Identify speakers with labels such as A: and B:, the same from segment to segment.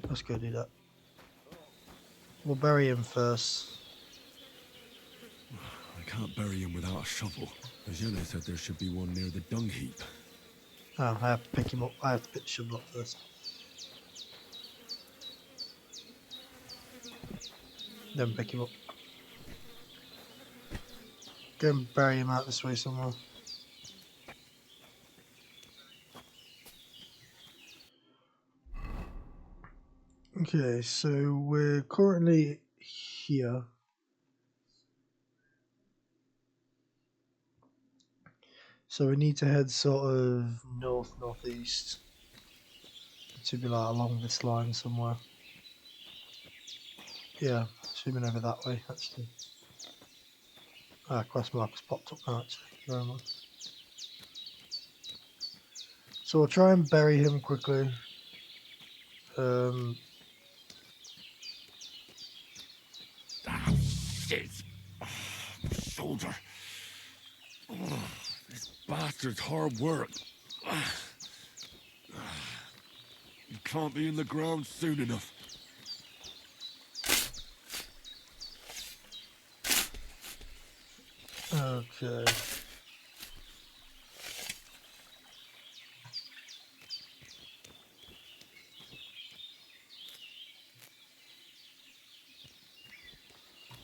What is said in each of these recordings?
A: Let's go do that. We'll bury him first.
B: I can't bury him without a shovel. Jenna said there should be one near the dung heap.
A: Oh, I have to pick him up. I have to pick the shovel up first. Then pick him up. Go and bury him out this way somewhere. Okay, so we're currently here. So we need to head sort of north-northeast. To be like along this line somewhere. Yeah, swimming over that way actually. Ah, quest marker's popped up now actually. Very much. So we'll try and bury him quickly.
B: Ah, shit! Oh, my shoulder. Oh, this bastard's hard work. You can't be in the ground soon enough.
A: Okay.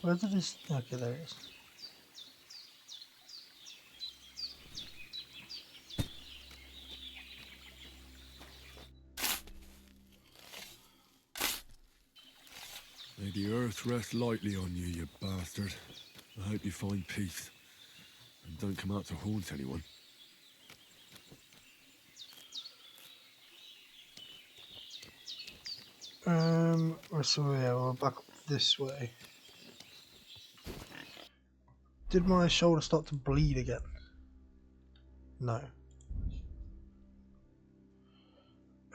A: Where did this... Okay, there it is.
B: May the earth rest lightly on you, you bastard. I hope you find peace. And don't come out to haunt anyone.
A: So yeah, we're back up this way. Did my shoulder start to bleed again? No.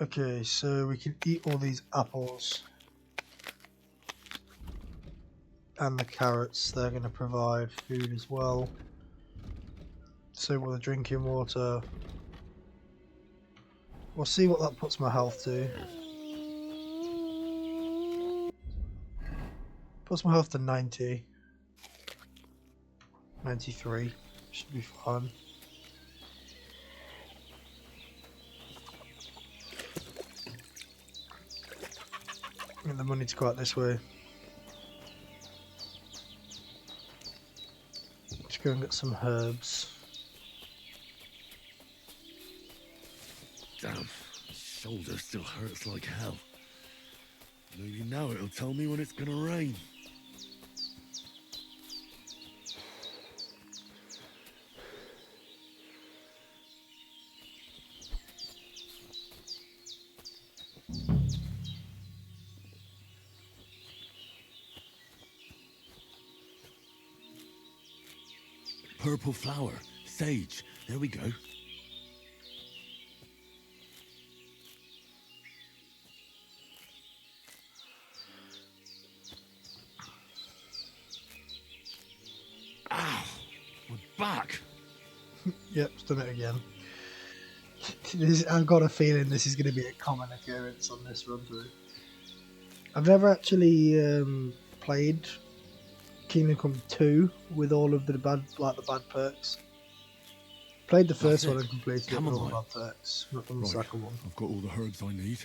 A: Okay, so we can eat all these apples. And the carrots, they're going to provide food as well. So will the drinking water. We'll see what that puts my health to. Puts my health to 90. 93. Should be fine. Get the money to go out this way. Let's go and get some herbs.
B: Damn, shoulder still hurts like hell. Maybe now it'll tell me when it's gonna rain. Purple flower, sage, there we go. Ow, we're back.
A: Yep, it's done it again. I've got a feeling this is going to be a common occurrence on this run through. I've never actually played Kingdom Come 2 with all of the bad perks. Played the first one and completed it with all the bad perks, not on the second one.
B: I've got all the herbs I need,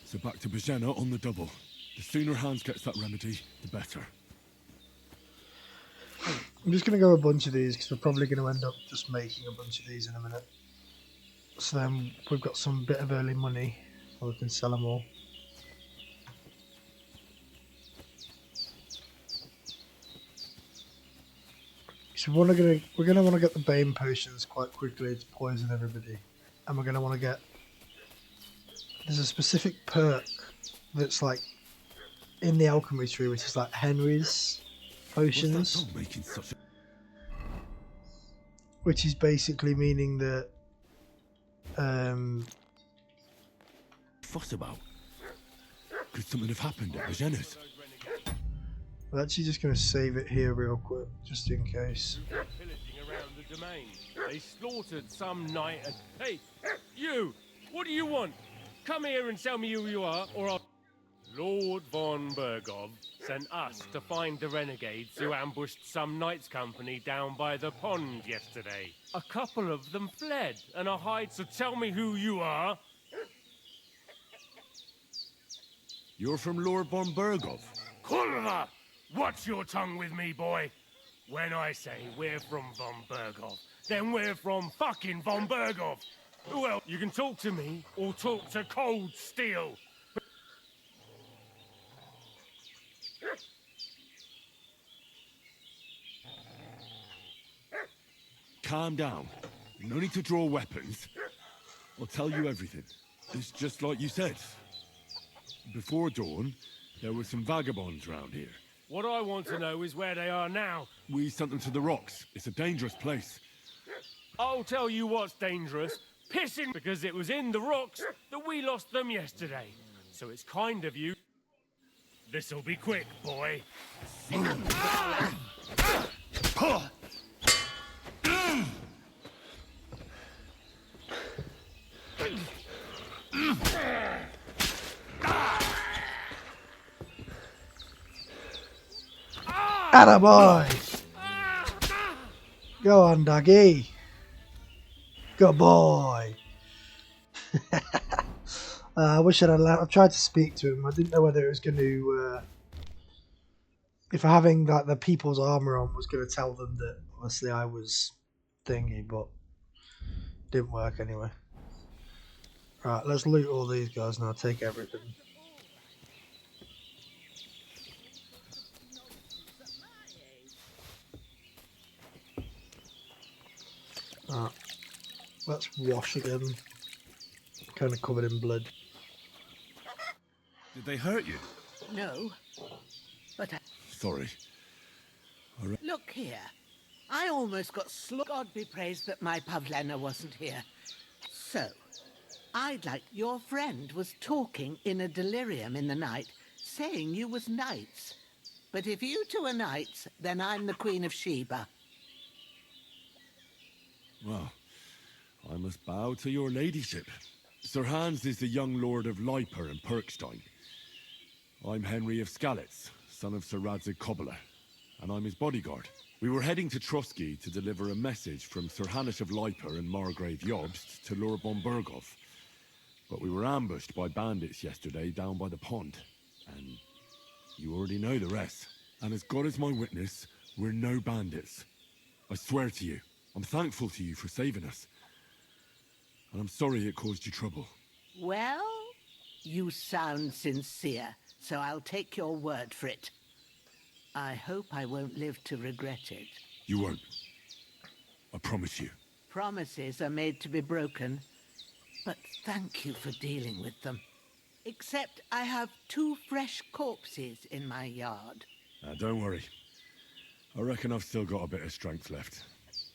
B: so back to Bajena on the double. The sooner Hans gets that remedy, the better.
A: I'm just going to go a bunch of these because we're probably going to end up just making a bunch of these in a minute. So then we've got some bit of early money, or we can sell them all. So we're gonna want to get the Bane potions quite quickly to poison everybody, and we're gonna want to get. There's a specific perk that's like in the alchemy tree, which is like Henry's potions, which is basically meaning that.
B: Fuss about? Could something have happened at Bajena's?
A: I'm actually just going to save it here real quick, just in case.
C: Pillaging around the domain. They slaughtered some knight and... Hey, you! What do you want? Come here and tell me who you are, or I'll... Lord von Bergov sent us to find the renegades who ambushed some knights' company down by the pond yesterday. A couple of them fled and are hiding. So tell me who you are.
B: You're from Lord von Bergov.
C: Kulva! Watch your tongue with me, boy. When I say we're from von Bergov, then we're from fucking von Bergov. Who else? You can talk to me or talk to Cold Steel.
B: Calm down. No need to draw weapons. I'll tell you everything. It's just like you said. Before dawn, there were some vagabonds round here.
C: What I want to know is where they are now.
B: We sent them to the rocks. It's a dangerous place.
C: I'll tell you what's dangerous. Pissing because it was in the rocks that we lost them yesterday. So it's kind of you. This'll be quick, boy.
A: Attaboy! Go on, doggy. Good boy. I wish I've tried to speak to him. I didn't know whether it was going to, if having like the people's armor on was going to tell them that obviously I was thingy, but didn't work anyway. Right, let's loot all these guys now. Take everything. Right, let's wash again. Kind of covered in blood.
B: Did they hurt you?
D: No, but
B: Sorry.
D: look here. I almost got God be praised that my Pavlena wasn't here. So, I'd like your friend was talking in a delirium in the night, saying you was knights. But if you two are knights, then I'm the Queen of Sheba.
B: Well, I must bow to your ladyship. Sir Hans is the young lord of Leiper and Perkstein. I'm Henry of Skalitz, son of Sir Radzig Kobyla, and I'm his bodyguard. We were heading to Trusky to deliver a message from Sir Hanish of Leiper and Margrave Jobst to Lord von Bergov. But we were ambushed by bandits yesterday down by the pond, and you already know the rest. And as God is my witness, we're no bandits. I swear to you, I'm thankful to you for saving us. And I'm sorry it caused you trouble.
D: Well, you sound sincere, so I'll take your word for it. I hope I won't live to regret it.
B: You won't. I promise you.
D: Promises are made to be broken, but thank you for dealing with them. Except I have 2 fresh corpses in my yard.
B: Now, don't worry. I reckon I've still got a bit of strength left.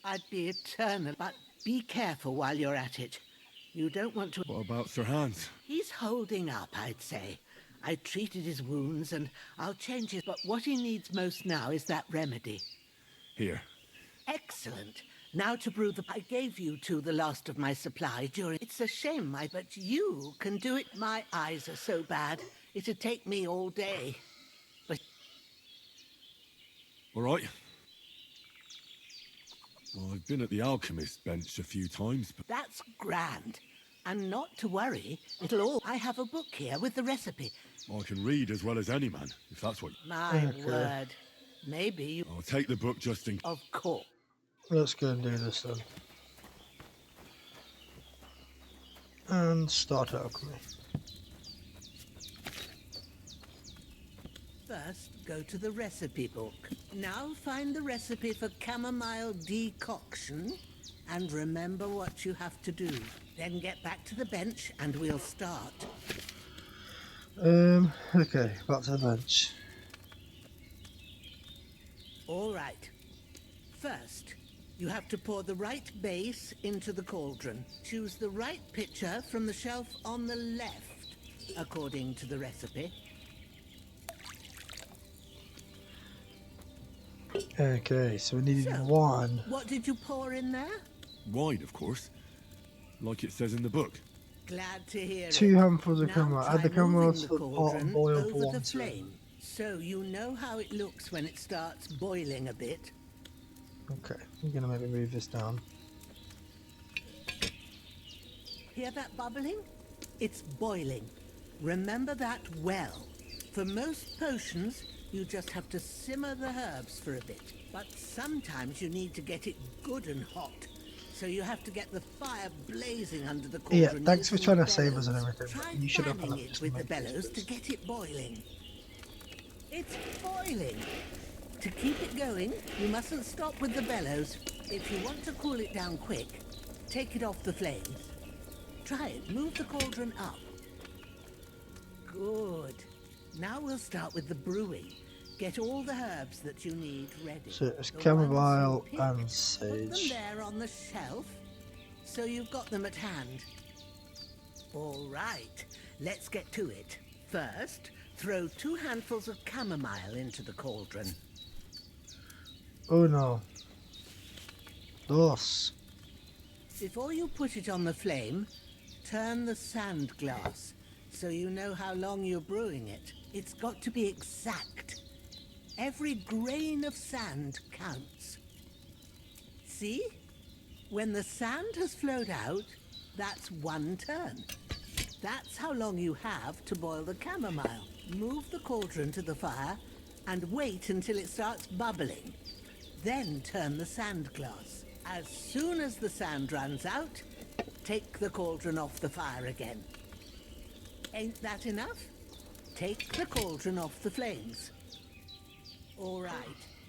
D: I'd be eternal, but be careful while you're at it. You don't want to...
B: What about Sir Hans?
D: He's holding up, I'd say. I treated his wounds and I'll change it, but what he needs most now is that remedy.
B: Here.
D: Excellent. Now to brew the... I gave you 2 the last of my supply during... It's a shame, but you can do it. My eyes are so bad. It'd take me all day. But...
B: All right. Well, I've been at the alchemist's bench a few times, but...
D: That's grand. And not to worry, it'll all... I have a book here with the recipe.
B: I can read as well as any man, if that's what...
D: My
A: Okay.
D: word. Maybe you...
B: I'll take the book just in...
D: Of course.
A: Let's go and do this then. And start alchemy.
D: First, go to the recipe book. Now find the recipe for chamomile decoction and remember what you have to do. Then get back to the bench and we'll start.
A: Okay, back to the bench.
D: All right. First, you have to pour the right base into the cauldron. Choose the right pitcher from the shelf on the left, according to the recipe.
A: Okay, so we needed
D: So,
A: 1.
D: What did you pour in there?
B: Wine, of course. Like it says in the book.
D: Glad to hear
A: 2
D: it.
A: handfuls of
D: Now
A: chamomile. Add the
D: try
A: chamomile
D: moving
A: to
D: the
A: the pot and
D: cauldron
A: boil for
D: over the
A: 1 second.
D: flame, so you know how it looks when it starts boiling a bit.
A: Okay, I'm gonna maybe move this down.
D: Hear that bubbling? It's boiling. Remember that well. For most potions, you just have to simmer the herbs for a bit. But sometimes you need to get it good and hot. So you have to get the fire blazing under the
A: Yeah,
D: cauldron
A: thanks for
D: using
A: trying
D: the
A: to save us and
D: bellows.
A: everything, but
D: Try
A: you should open
D: fanning
A: up
D: it
A: just
D: with the
A: make this,
D: bellows to
A: please.
D: get it boiling. It's boiling. To keep it going, you mustn't stop with the bellows. If you want to cool it down quick, take it off the flames. Try it. Move the cauldron up. Good. Now we'll start with the brewing. Get all the herbs that you need ready.
A: So it's
D: The
A: chamomile
D: ones you
A: and
D: picked, put them
A: sage.
D: there on the shelf, so you've got them at hand. All right, let's get to it. First, throw 2 handfuls of chamomile into the cauldron.
A: Oh no. Dos.
D: Before you put it on the flame, turn the sand glass so you know how long you're brewing it. It's got to be exact. Every grain of sand counts. See? When the sand has flowed out, that's 1 turn. That's how long you have to boil the chamomile. Move the cauldron to the fire and wait until it starts bubbling. Then turn the sand glass. As soon as the sand runs out, take the cauldron off the fire again. Ain't that enough? Take the cauldron off the flames. All right.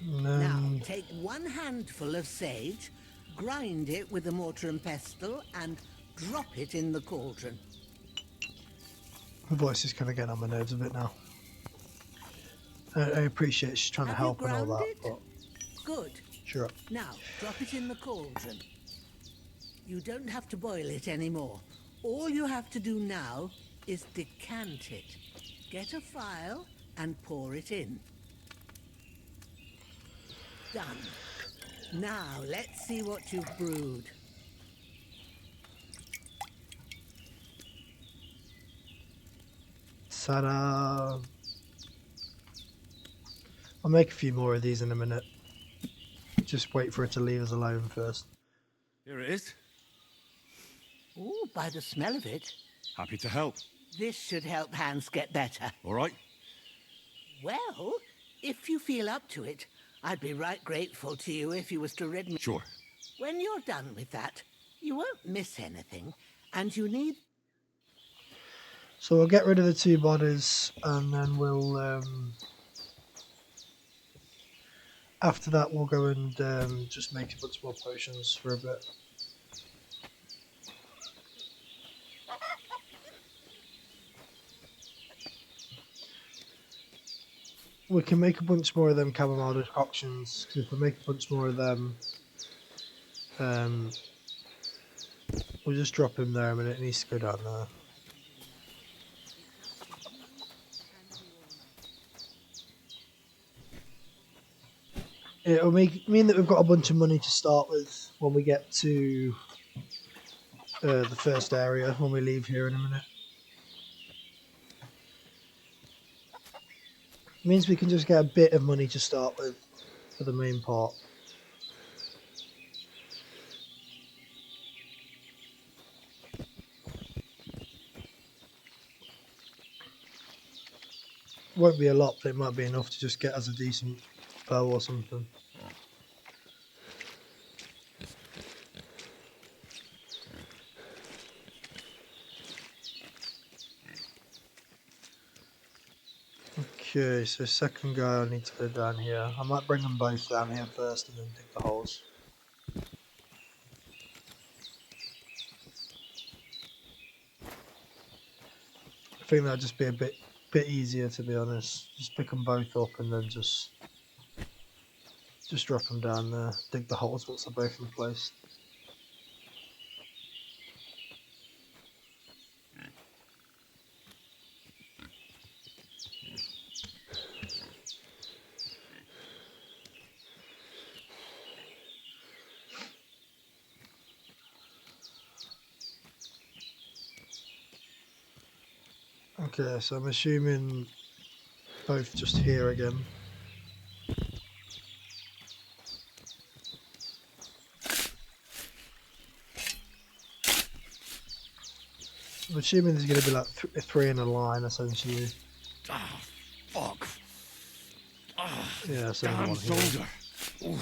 D: Now, take 1 handful of sage, grind it with a mortar and pestle, and drop it in the cauldron.
A: My voice is kind of getting on my nerves a bit now. I appreciate she's trying to
D: Have you
A: help and all
D: ground
A: that,
D: it?
A: but
D: Good.
A: sure.
D: Now, drop it in the cauldron. You don't have to boil it anymore. All you have to do now is decant it. Get a phial and pour it in. Done. Now, let's see what you've brewed.
A: Ta-da! I'll make a few more of these in a minute. Just wait for it to leave us alone first.
B: Here it is.
D: Ooh, by the smell of it,
B: Happy to help.
D: this should help Hans get better.
B: All right?
D: Well, if you feel up to it, I'd be right grateful to you if you was to rid me.
B: Sure.
D: When you're done with that, you won't miss anything, and you need...
A: So we'll get rid of the 2 bodies, and then we'll after that we'll go and just make a bunch more potions for a bit. We can make a bunch more of them chamomile decoctions, because if we make a bunch more of them, we'll just drop him there a minute. It needs to go down there. It'll mean that we've got a bunch of money to start with when we get to the first area, when we leave here in a minute. It means we can just get a bit of money to start with for the main part. Won't be a lot, but it might be enough to just get us a decent bow or something. Okay, so second guy I need to go down here. I might bring them both down here first and then dig the holes. I think that'll just be a bit easier, to be honest. Just pick them both up and then just drop them down there. Dig the holes once they're both in place. Okay, so I'm assuming both just here again. I'm assuming there's going to be like three in a line, essentially.
B: Ah, fuck. Ah,
A: Yeah, so there's
B: damn
A: one here.
B: soldier. Ooh.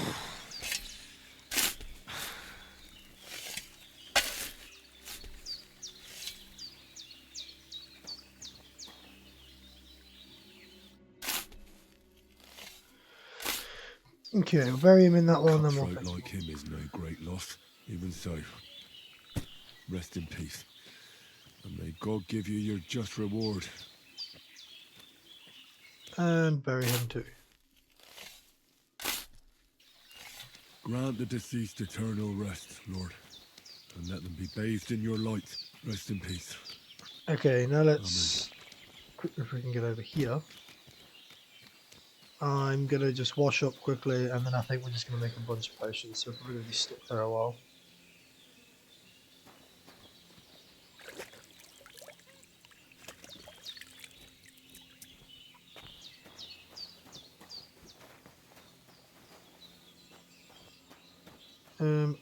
A: Okay, we'll bury him in that
B: A
A: one, then we'll
B: cutthroat
A: fix
B: like him is no great loss. Even so, rest in peace. And may God give you your just reward.
A: and bury him too.
B: Grant the deceased eternal rest, Lord, and let them be bathed in your light. Rest in peace.
A: Okay, now let's quickly if we can get over here. I'm gonna just wash up quickly, and then I think we're just gonna make a bunch of potions, so we're probably gonna be stuck there a while.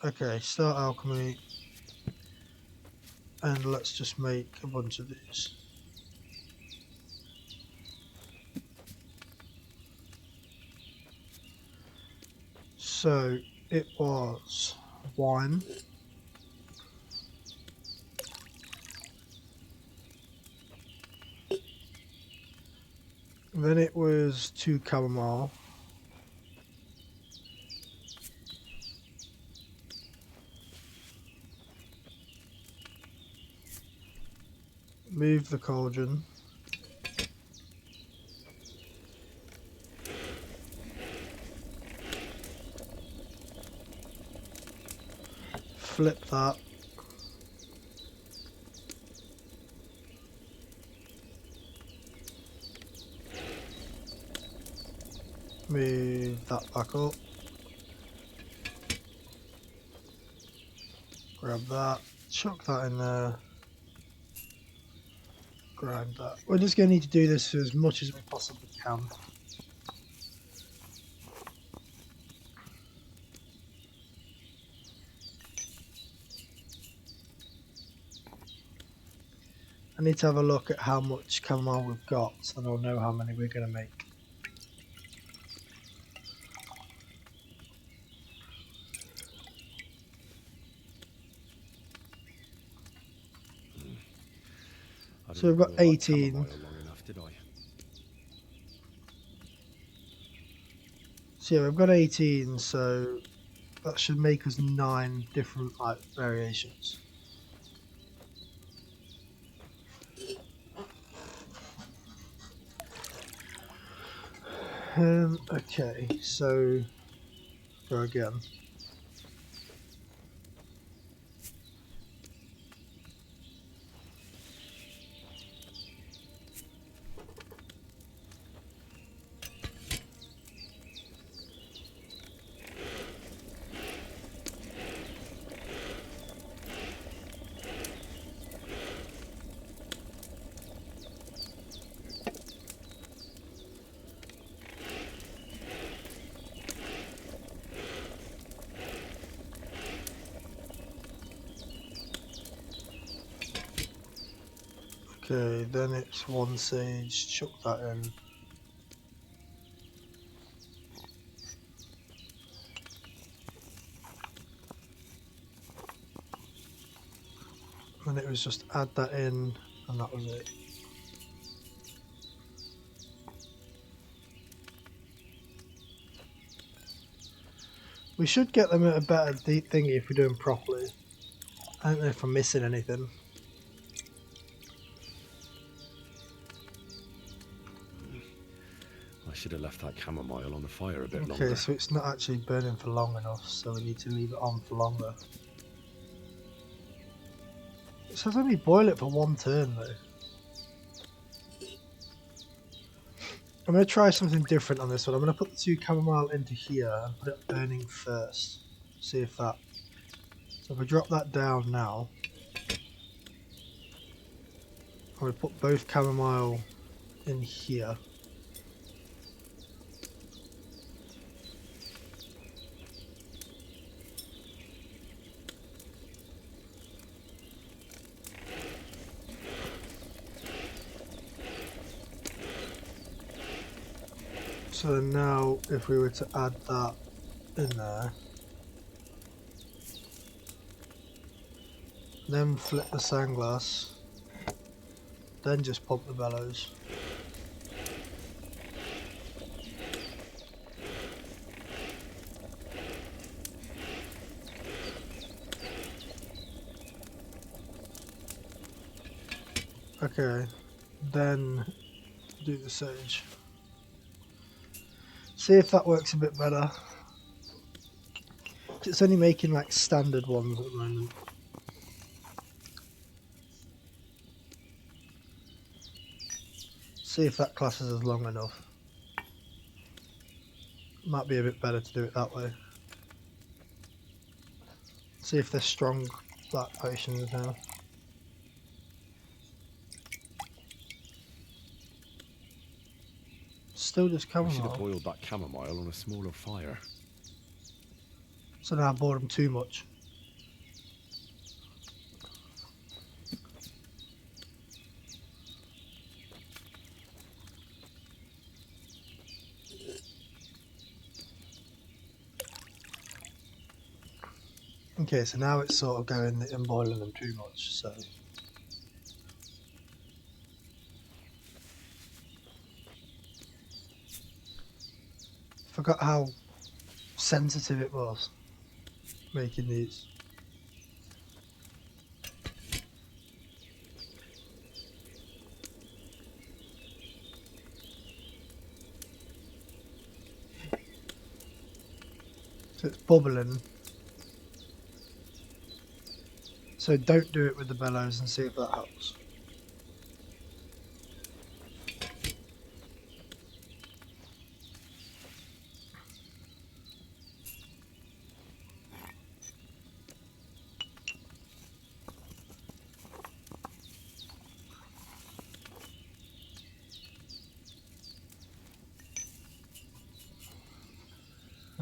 A: Okay, start alchemy, and let's just make a bunch of these. So it was wine, then it was 2 chamomile, move the cauldron, flip that, move that back up, grab that, chuck that in there, grind that. We're just going to need to do this as much as we possibly can. I need to have a look at how much chamomile we've got, so then I'll know how many we're going to make. So we've got 18.
B: Long enough, did I?
A: So yeah, we've got 18, so that should make us 9 different like variations. Okay, so go again. Okay, then it's 1 sage, chuck that in. And it was just add that in, and that was it. We should get them at a better thingy if we do them properly. I don't know if I'm missing anything.
B: I should have left that chamomile on the fire a bit
A: Okay,
B: longer.
A: so it's not actually burning for long enough, so we need to leave it on for longer. It says only boil it for 1 turn though. I'm going to try something different on this one. I'm going to put the 2 chamomile into here and put it burning first. See if that... So if we drop that down now... we put both chamomile in here. So now if we were to add that in there, then flip the sandglass, then just pump the bellows. Okay, then do the sage. See if that works a bit better. It's only making like standard ones at the moment. See if that classes as long enough. Might be a bit better to do it that way. See if they're strong black potions now. Still just
B: I should have
A: chamomile.
B: boiled that chamomile on a smaller fire.
A: So now I bored them too much. Okay, so now it's sort of going and boiling them too much, so. Forgot how sensitive it was making these. So it's bubbling. So don't do it with the bellows and see if that helps.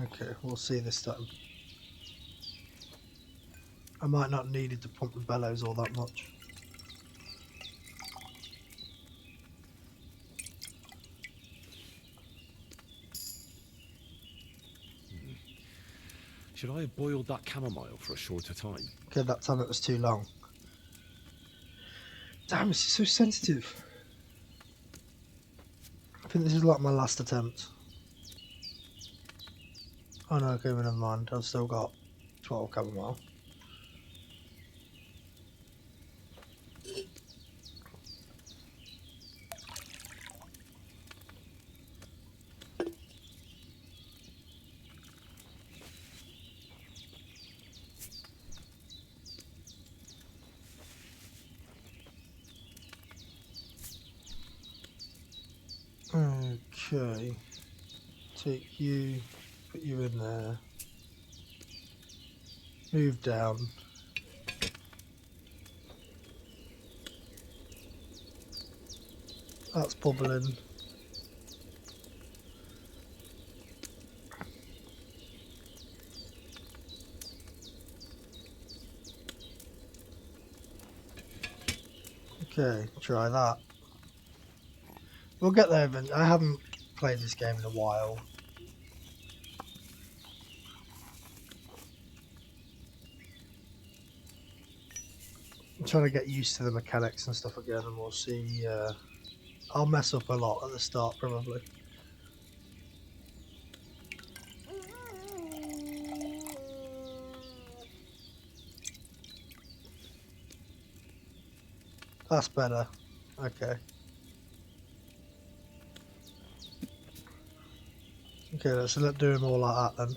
A: Okay, we'll see this time. I might not needed to pump the bellows all that much.
B: Should I have boiled that chamomile for a shorter time?
A: Okay, that time it was too long. Damn, it's so sensitive. I think this is like my last attempt. Oh no, okay, never mind. I've still got 12 chamomile. Okay, take you, put you in there, move down. That's bubbling. Okay, try that. We'll get there eventually. I haven't played this game in a while. I'm trying to get used to the mechanics and stuff again, and we'll see. I'll mess up a lot at the start, probably. That's better. Okay. Okay, let's do them all like that then.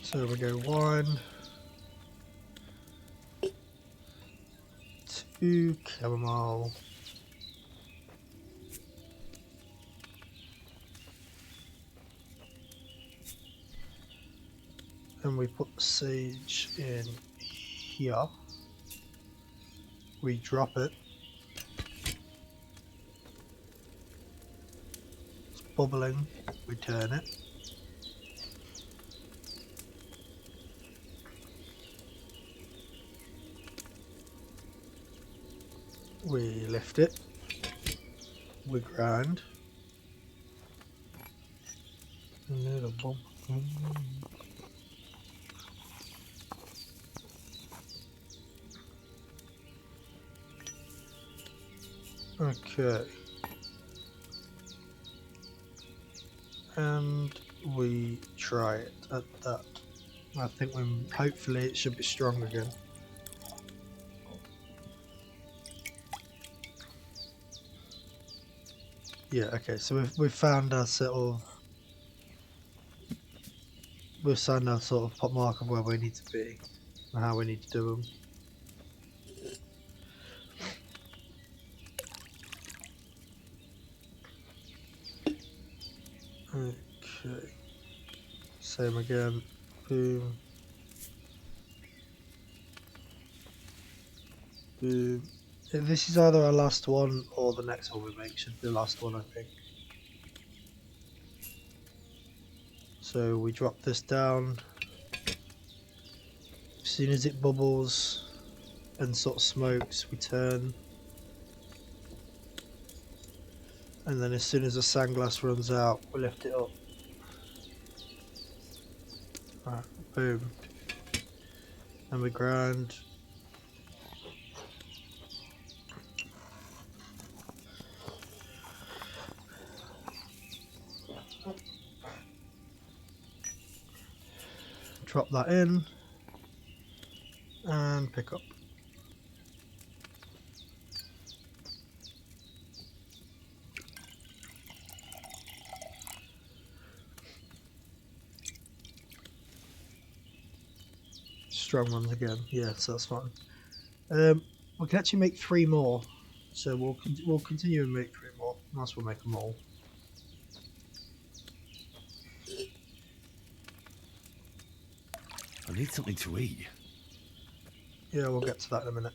A: So we go 1, 2 chamomile. And we put the sage in here. We drop it. It's bubbling. We turn it. We lift it. We grind. A little bump. Okay. And we try it at that. I think hopefully it should be strong again. Yeah, okay, so we've found our sort of pot mark of where we need to be and how we need to do them. Okay. Same again. Boom. Boom. This is either our last one or the next one we make should be the last one, I think. So we drop this down. As soon as it bubbles and sort of smokes, we turn. And then as soon as the sandglass runs out, we lift it up. Right, boom. And we grind. Drop that in. And pick up. Strong ones again. Yeah, so that's fine. We can actually make 3 more. So we'll continue and make 3 more. Unless we'll make them all.
B: I need something to eat.
A: Yeah, we'll get to that in a minute.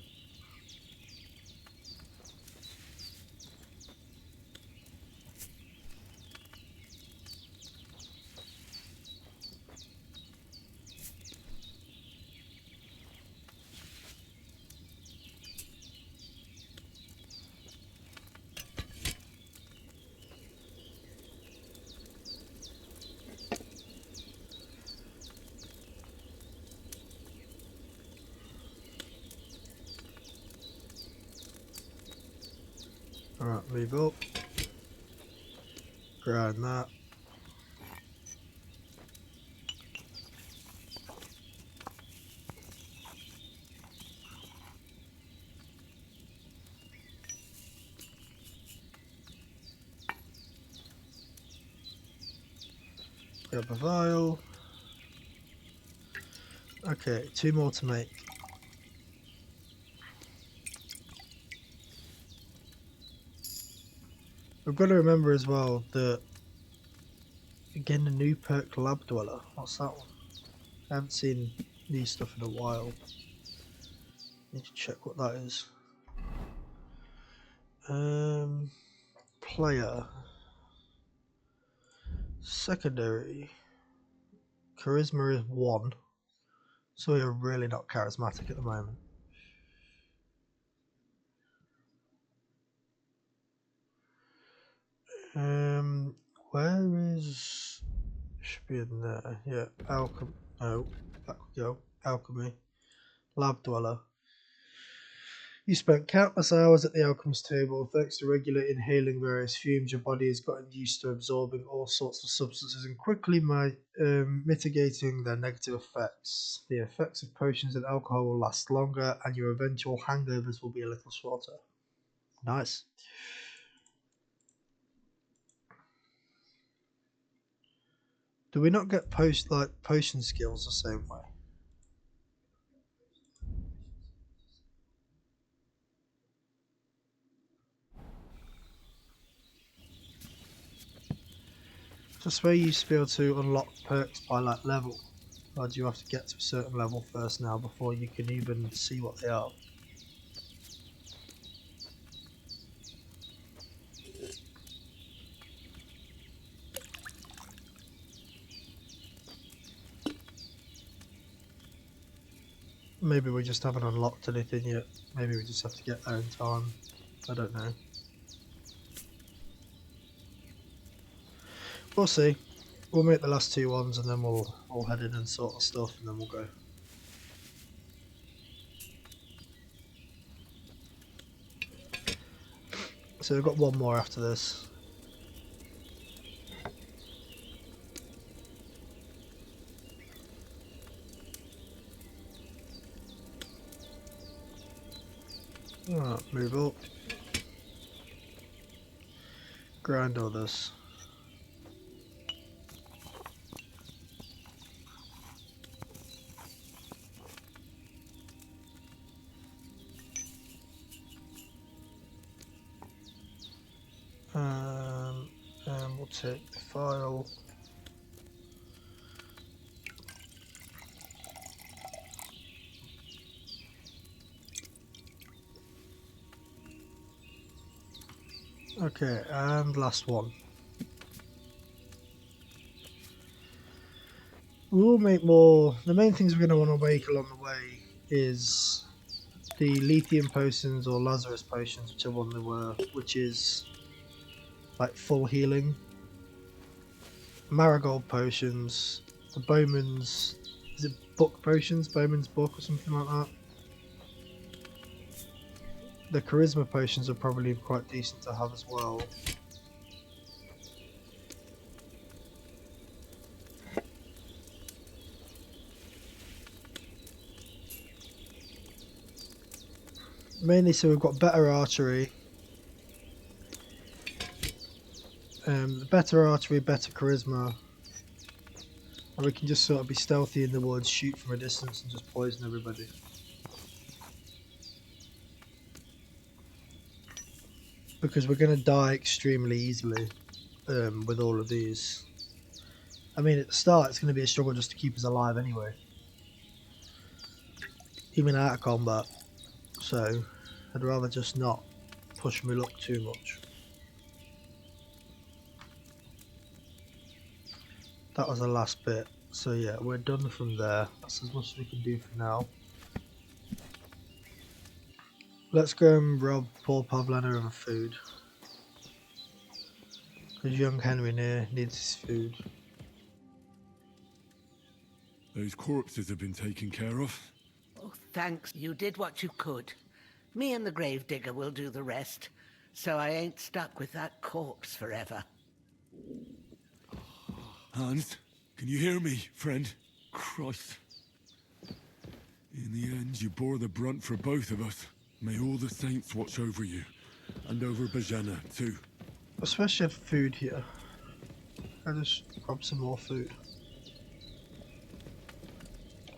A: Alright, move up. Grind that. Grab a vial. Okay, 2 more to make. We've got to remember as well that again the new perk Lab Dweller. What's that one? I haven't seen new stuff in a while. Need to check what that is. Player. Secondary. Charisma is 1. So we're really not charismatic at the moment. Where is... Should be in there. Yeah, alchemy. No, back we go. Alchemy. Lab Dweller. You spent countless hours at the alchemist table. Thanks to regular inhaling various fumes, your body has gotten used to absorbing all sorts of substances and quickly mitigating their negative effects. The effects of potions and alcohol will last longer, and your eventual hangovers will be a little shorter. Nice. Do we not get potion skills the same way? Just where you used to be able to unlock perks by like level. Or do you have to get to a certain level first now before you can even see what they are? Maybe we just haven't unlocked anything yet. Maybe we just have to get there in time. I don't know. We'll see. We'll make the last 2 ones and then we'll head in and sort our stuff and then we'll go. So we've got one more after this. Alright, move up. Grind all this. And we'll take the file. Okay, and last one. We'll make more. The main things we're going to want to make along the way is the lithium potions or Lazarus potions, whichever one they were, which is like full healing. Marigold potions, the Bowman's, is it book potions? Bowman's book or something like that. The charisma potions are probably quite decent to have as well. Mainly so we've got better archery. Better archery, better charisma. And we can just sort of be stealthy in the woods, shoot from a distance and just poison everybody. Because we're going to die extremely easily with all of these. I mean, at the start it's going to be a struggle just to keep us alive anyway. Even out of combat. So, I'd rather just not push my luck too much. That was the last bit. So yeah, we're done from there. That's as much as we can do for now. Let's go and rob poor Pavlena of her food. Because young Henry needs his food.
B: Those corpses have been taken care of.
D: Oh, thanks. You did what you could. Me and the gravedigger will do the rest, so I ain't stuck with that corpse forever.
B: Hans, can you hear me, friend? Christ. In the end, you bore the brunt for both of us. May all the saints watch over you. And over Bajana, too.
A: Especially have food here. I'll just grab some more food.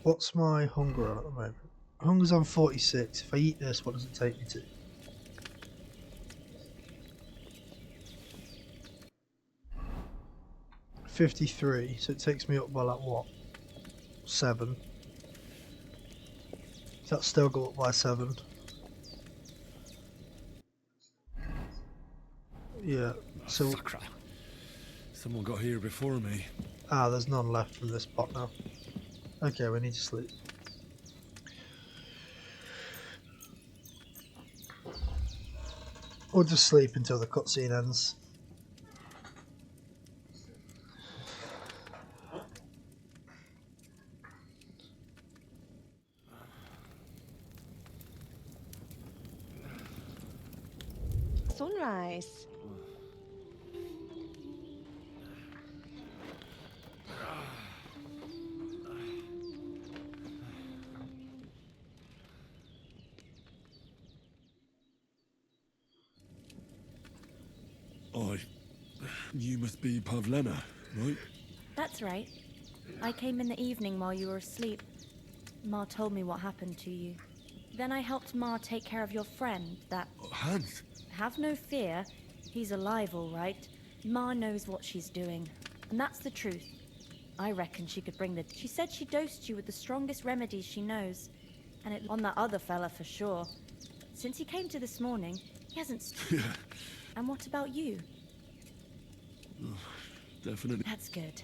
A: What's my hunger on at the moment? Hunger's on 46. If I eat this, what does it take me to? $53, so it takes me up by like what? 7. Does that still go up by 7? Yeah, so...
B: Sacra. Someone got here before me.
A: Ah, there's none left from this pot now. Okay, we need to sleep. We'll just sleep until the cutscene ends.
E: Sunrise.
B: You must be Pavlena, right?
F: That's right. I came in the evening while you were asleep. Ma told me what happened to you. Then I helped Ma take care of your friend, that...
B: Hans!
F: Have no fear. He's alive, all right. Ma knows what she's doing. And that's the truth. I reckon she could bring the... She said she dosed you with the strongest remedies she knows. And it on that other fella for sure. Since he came to this morning, he hasn't... And what about you?
B: Definitely.
F: That's good.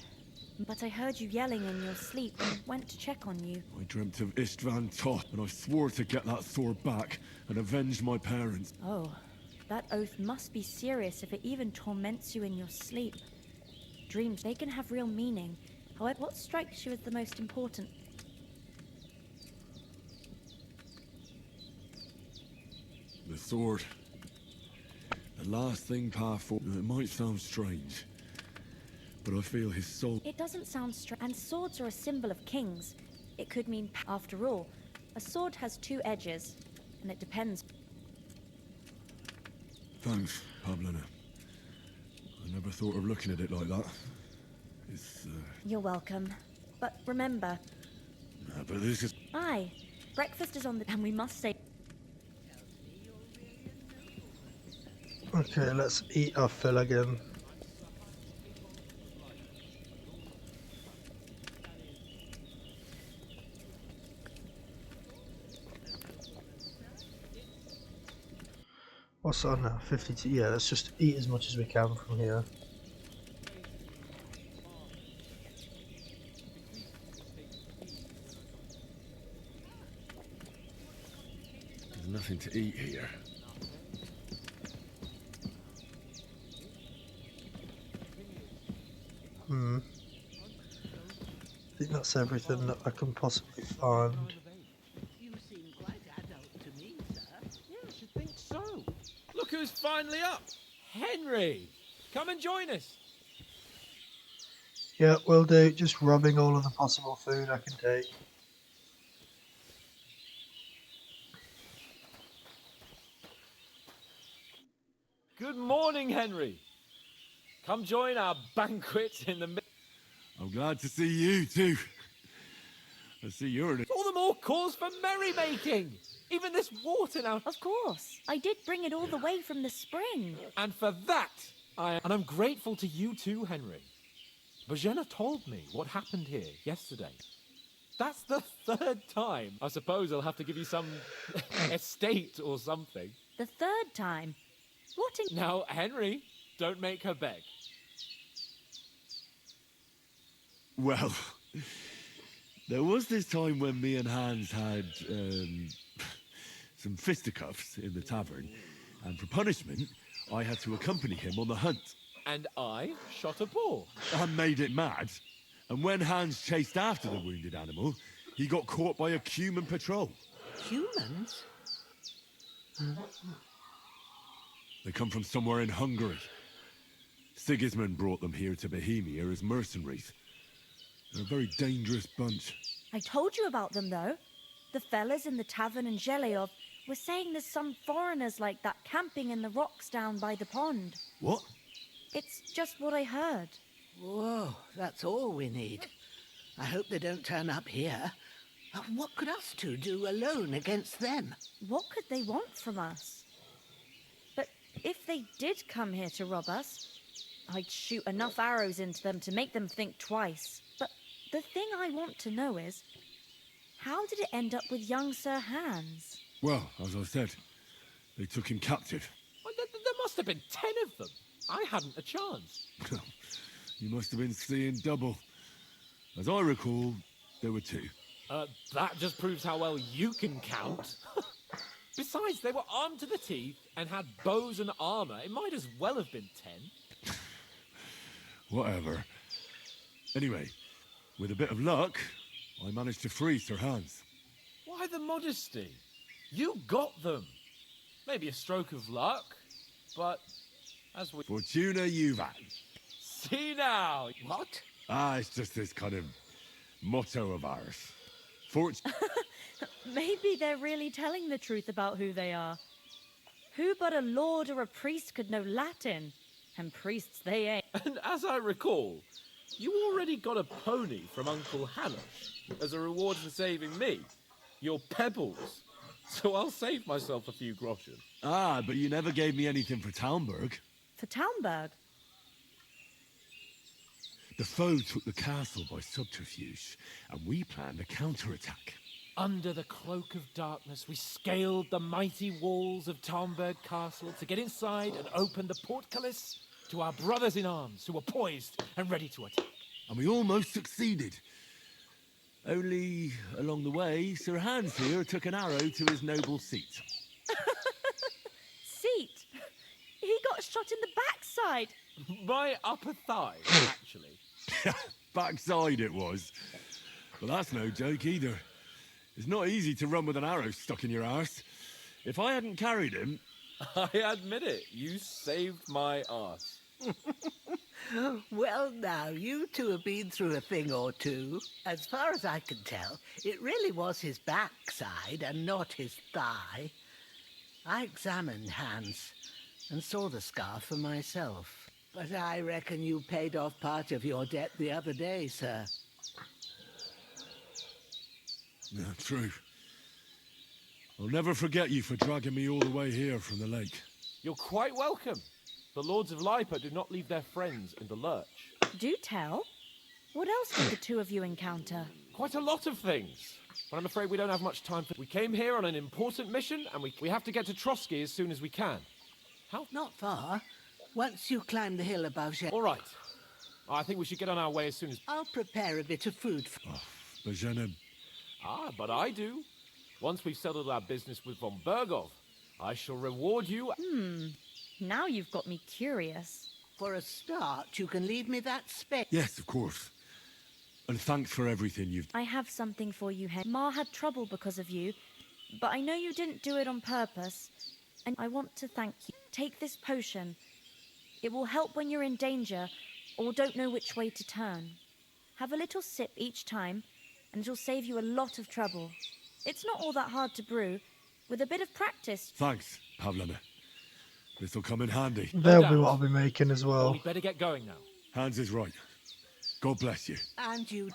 F: But I heard you yelling in your sleep and went to check on you.
B: I dreamt of Istvan Toth, and I swore to get that sword back and avenge my parents.
F: Oh, that oath must be serious if it even torments you in your sleep. Dreams, they can have real meaning. However, what strikes you as the most important?
B: The sword. The last thing powerful. It might sound strange, but I feel his soul.
F: It doesn't sound strange. And swords are a symbol of kings. It could mean, after all, a sword has two edges, and it depends.
B: Thanks, Pavlena. I never thought of looking at it like that. It's,
F: You're welcome. But remember...
B: but this is...
F: Aye, breakfast is on the... And we must say...
A: Okay, let's eat our fill again. What's on now? 52. Yeah, let's just eat as much as we can from here.
B: There's nothing to eat here.
A: I think that's everything that I can possibly find.
D: You seem quite adult to me, sir.
E: Yeah, I should think so. Look who's finally up. Henry, come and join us.
A: Yeah, will do. Just robbing all of the possible food I can take.
E: Good morning, Henry. Come join our banquet in the...
B: I'm glad to see you, too. I see you're in
E: All the more cause for merrymaking. Even this water now.
F: Of course. I did bring it all the way from the spring.
E: And for that, I'm grateful to you too, Henry. Bojena told me what happened here yesterday. That's the third time. I suppose I'll have to give you some estate or something.
F: The third time? What in...
E: Now, Henry, don't make her beg.
B: Well, there was this time when me and Hans had some fisticuffs in the tavern, and for punishment, I had to accompany him on the hunt.
E: And I shot a boar.
B: I made it mad, and when Hans chased after the wounded animal, he got caught by a human patrol.
D: Humans?
B: They come from somewhere in Hungary. Sigismund brought them here to Bohemia as mercenaries. They're a very dangerous bunch.
F: I told you about them, though. The fellas in the tavern in Zheleov were saying there's some foreigners like that camping in the rocks down by the pond.
B: What?
F: It's just what I heard.
D: Whoa, that's all we need. I hope they don't turn up here. What could us two do alone against them?
F: What could they want from us? But if they did come here to rob us, I'd shoot enough arrows into them to make them think twice. But the thing I want to know is, how did it end up with young Sir Hans?
B: Well, as I said, they took him captive.
E: Well, there must have been 10 of them. I hadn't a chance.
B: You must have been seeing double. As I recall, there were 2.
E: That just proves how well you can count. Besides, they were armed to the teeth and had bows and armor. It might as well have been 10.
B: Whatever. Anyway, with a bit of luck, I managed to free Sir Hans.
E: Why the modesty? You got them. Maybe a stroke of luck, but as we...
B: Fortuna Juvat.
E: See now!
D: What?
B: It's just this kind of motto of ours.
F: Maybe they're really telling the truth about who they are. Who but a lord or a priest could know Latin? And priests they ain't.
E: And as I recall, you already got a pony from Uncle Hanosh as a reward for saving me. Your pebbles. So I'll save myself a few groschen.
B: But you never gave me anything for Talmberg.
F: For Talmberg?
B: The foe took the castle by subterfuge, and we planned a counterattack.
E: Under the cloak of darkness, we scaled the mighty walls of Tarnberg Castle to get inside and open the portcullis to our brothers in arms who were poised and ready to attack.
B: And we almost succeeded. Only, along the way, Sir Hans here took an arrow to his noble seat.
F: Seat? He got shot in the backside.
E: My upper thigh, actually.
B: Backside it was. But that's no joke either. It's not easy to run with an arrow stuck in your arse. If I hadn't carried him...
E: I admit it, you saved my arse.
D: Well, now, you two have been through a thing or two. As far as I can tell, it really was his backside and not his thigh. I examined Hans and saw the scar for myself. But I reckon you paid off part of your debt the other day, sir.
B: No, true. I'll never forget you for dragging me all the way here from the lake.
E: You're quite welcome. The Lords of Lipa do not leave their friends in the lurch.
F: Do tell. What else did the two of you encounter?
E: Quite a lot of things. But I'm afraid we don't have much time for... We came here on an important mission, and we have to get to Trotsky as soon as we can. How?
D: Not far. Once you climb the hill above
E: All right. I think we should get on our way as soon as...
D: I'll prepare a bit of food for...
B: Bajena...
E: Ah, but I do. Once we've settled our business with von Bergov, I shall reward you...
F: Now you've got me curious.
D: For a start, you can leave me that space.
B: Yes, of course. And thanks for everything you've...
F: I have something for you, Hen. Ma had trouble because of you, but I know you didn't do it on purpose, and I want to thank you. Take this potion. It will help when you're in danger or don't know which way to turn. Have a little sip each time, and it'll save you a lot of trouble. It's not all that hard to brew. With a bit of practice...
B: Thanks, Pavlena. This'll come in handy.
A: They'll be what I'll be making as well.
E: We better get going now.
B: Hans is right. God bless you.
D: And you...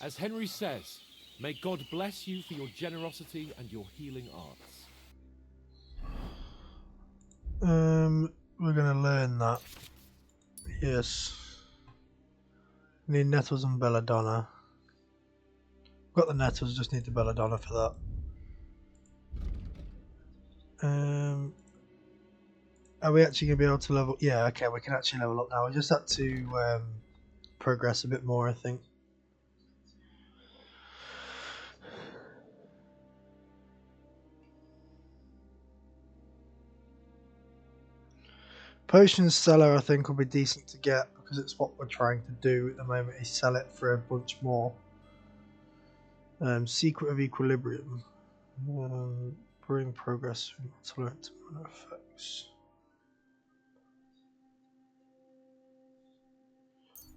E: As Henry says, may God bless you for your generosity and your healing arts.
A: We're gonna learn that. Yes. Need nettles and belladonna. Got the nettles, just need the belladonna for that. Are we actually gonna be able to level? Yeah, okay, we can actually level up now. We just had to progress a bit more, I think. Potion seller, I think, will be decent to get because it's what we're trying to do at the moment. Is sell it for a bunch more. Secret of Equilibrium. Bring progress tolerant to mana effects.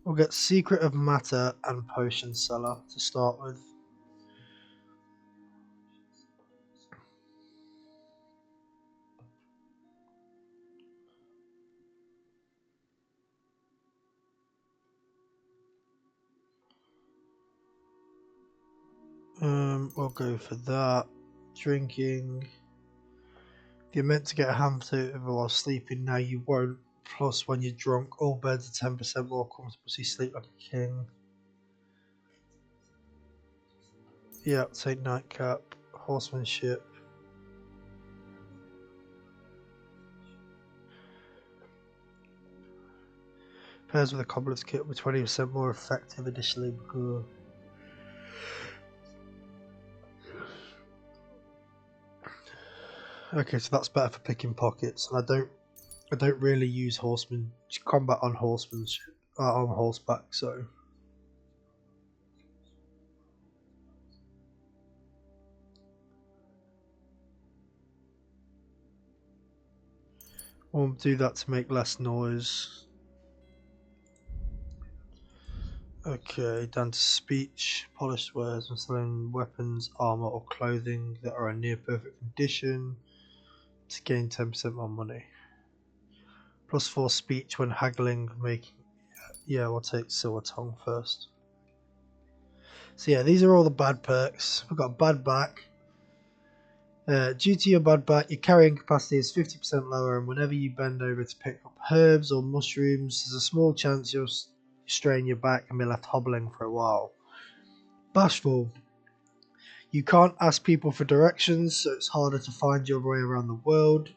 A: We'll get Secret of Matter and Potion Seller to start with. We'll go for that. Drinking. If you're meant to get a hand over while sleeping, now you won't. Plus, when you're drunk, all beds are 10% more comfortable, so you sleep like a king. Yeah, take nightcap. Horsemanship. Pairs with a cobbler's kit with 20% more effective additionally. Okay, so that's better for picking pockets, and I don't really use horseman combat on horsemanship on horseback, so we'll do that to make less noise. Okay, down to speech, polished wares, and selling weapons, armor, or clothing that are in near perfect condition to gain 10% more money. Plus 4 speech when haggling, making... Yeah, we'll take Silver Tongue first. So yeah, these are all the bad perks. We've got bad back. Due to your bad back, your carrying capacity is 50% lower, and whenever you bend over to pick up herbs or mushrooms, there's a small chance strain your back, and be left hobbling for a while. Bashful. You can't ask people for directions, so it's harder to find your way around the world.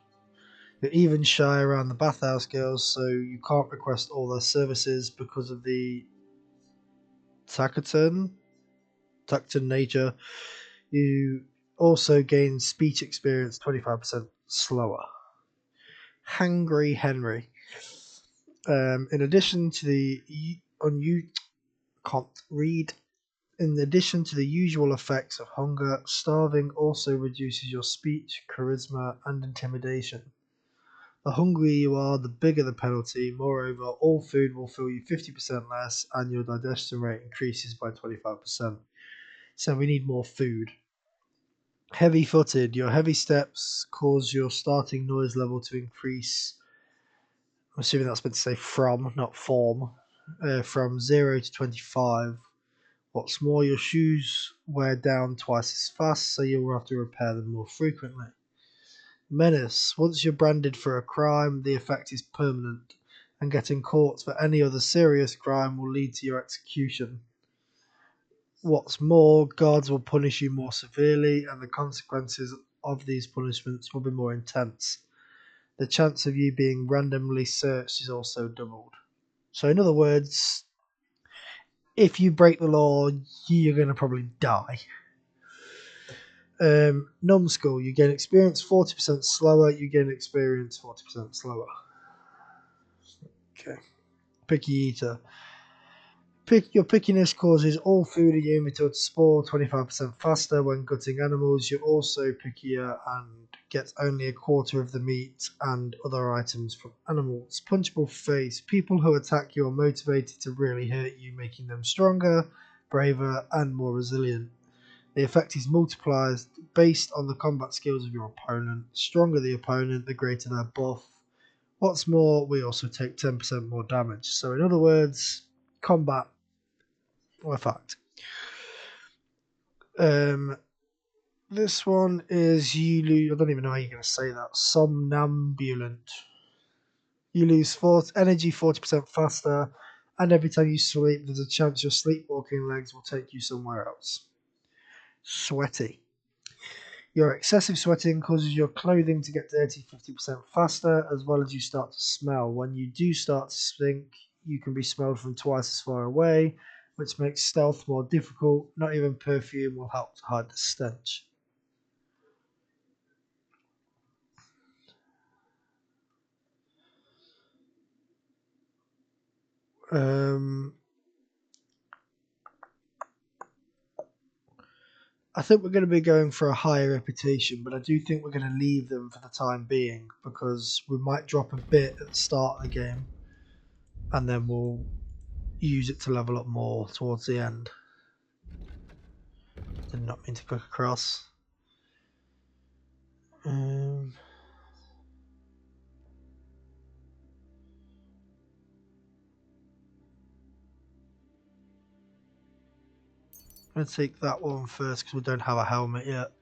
A: You're even shy around the bathhouse girls, so you can't request all their services because of the taciturn nature. You also gain speech experience 25% slower. Hangry Henry. In addition to the can't read. In addition to the usual effects of hunger, starving also reduces your speech, charisma, and intimidation. The hungrier you are, the bigger the penalty. Moreover, all food will fill you 50% less, and your digestion rate increases by 25%. So we need more food. Heavy footed. Your heavy steps cause your starting noise level to increase. I'm assuming that's meant to say from, not form. From 0 to 25. What's more, your shoes wear down twice as fast, so you'll have to repair them more frequently. Menace. Once you're branded for a crime, the effect is permanent, and getting caught for any other serious crime will lead to your execution. What's more, guards will punish you more severely, and the consequences of these punishments will be more intense. The chance of you being randomly searched is also doubled. So in other words, if you break the law, you're going to probably die. Numbskull, you gain experience 40% slower, you gain experience 40% slower. Okay. Picky Eater. Your pickiness causes all food in your inventory to spoil 25% faster when gutting animals. You're also pickier and get only a quarter of the meat and other items from animals. Punchable face. People who attack you are motivated to really hurt you, making them stronger, braver, and more resilient. The effect is multiplied based on the combat skills of your opponent. The stronger the opponent, the greater their buff. What's more, we also take 10% more damage. So in other words, combat effect. This one is you lose. I don't even know how you're going to say that. Somnambulant. You lose energy 40% faster, and every time you sleep, there's a chance your sleepwalking legs will take you somewhere else. Sweaty. Your excessive sweating causes your clothing to get dirty 50% faster, as well as you start to smell. When you do start to stink, you can be smelled from twice as far away, which makes stealth more difficult. Not even perfume will help to hide the stench. I think we're going to be going for a higher reputation, but I do think we're going to leave them for the time being because we might drop a bit at the start of the game and then we'll use it to level up more towards the end. Did not mean to click across. I'm going to take that one first because we don't have a helmet yet.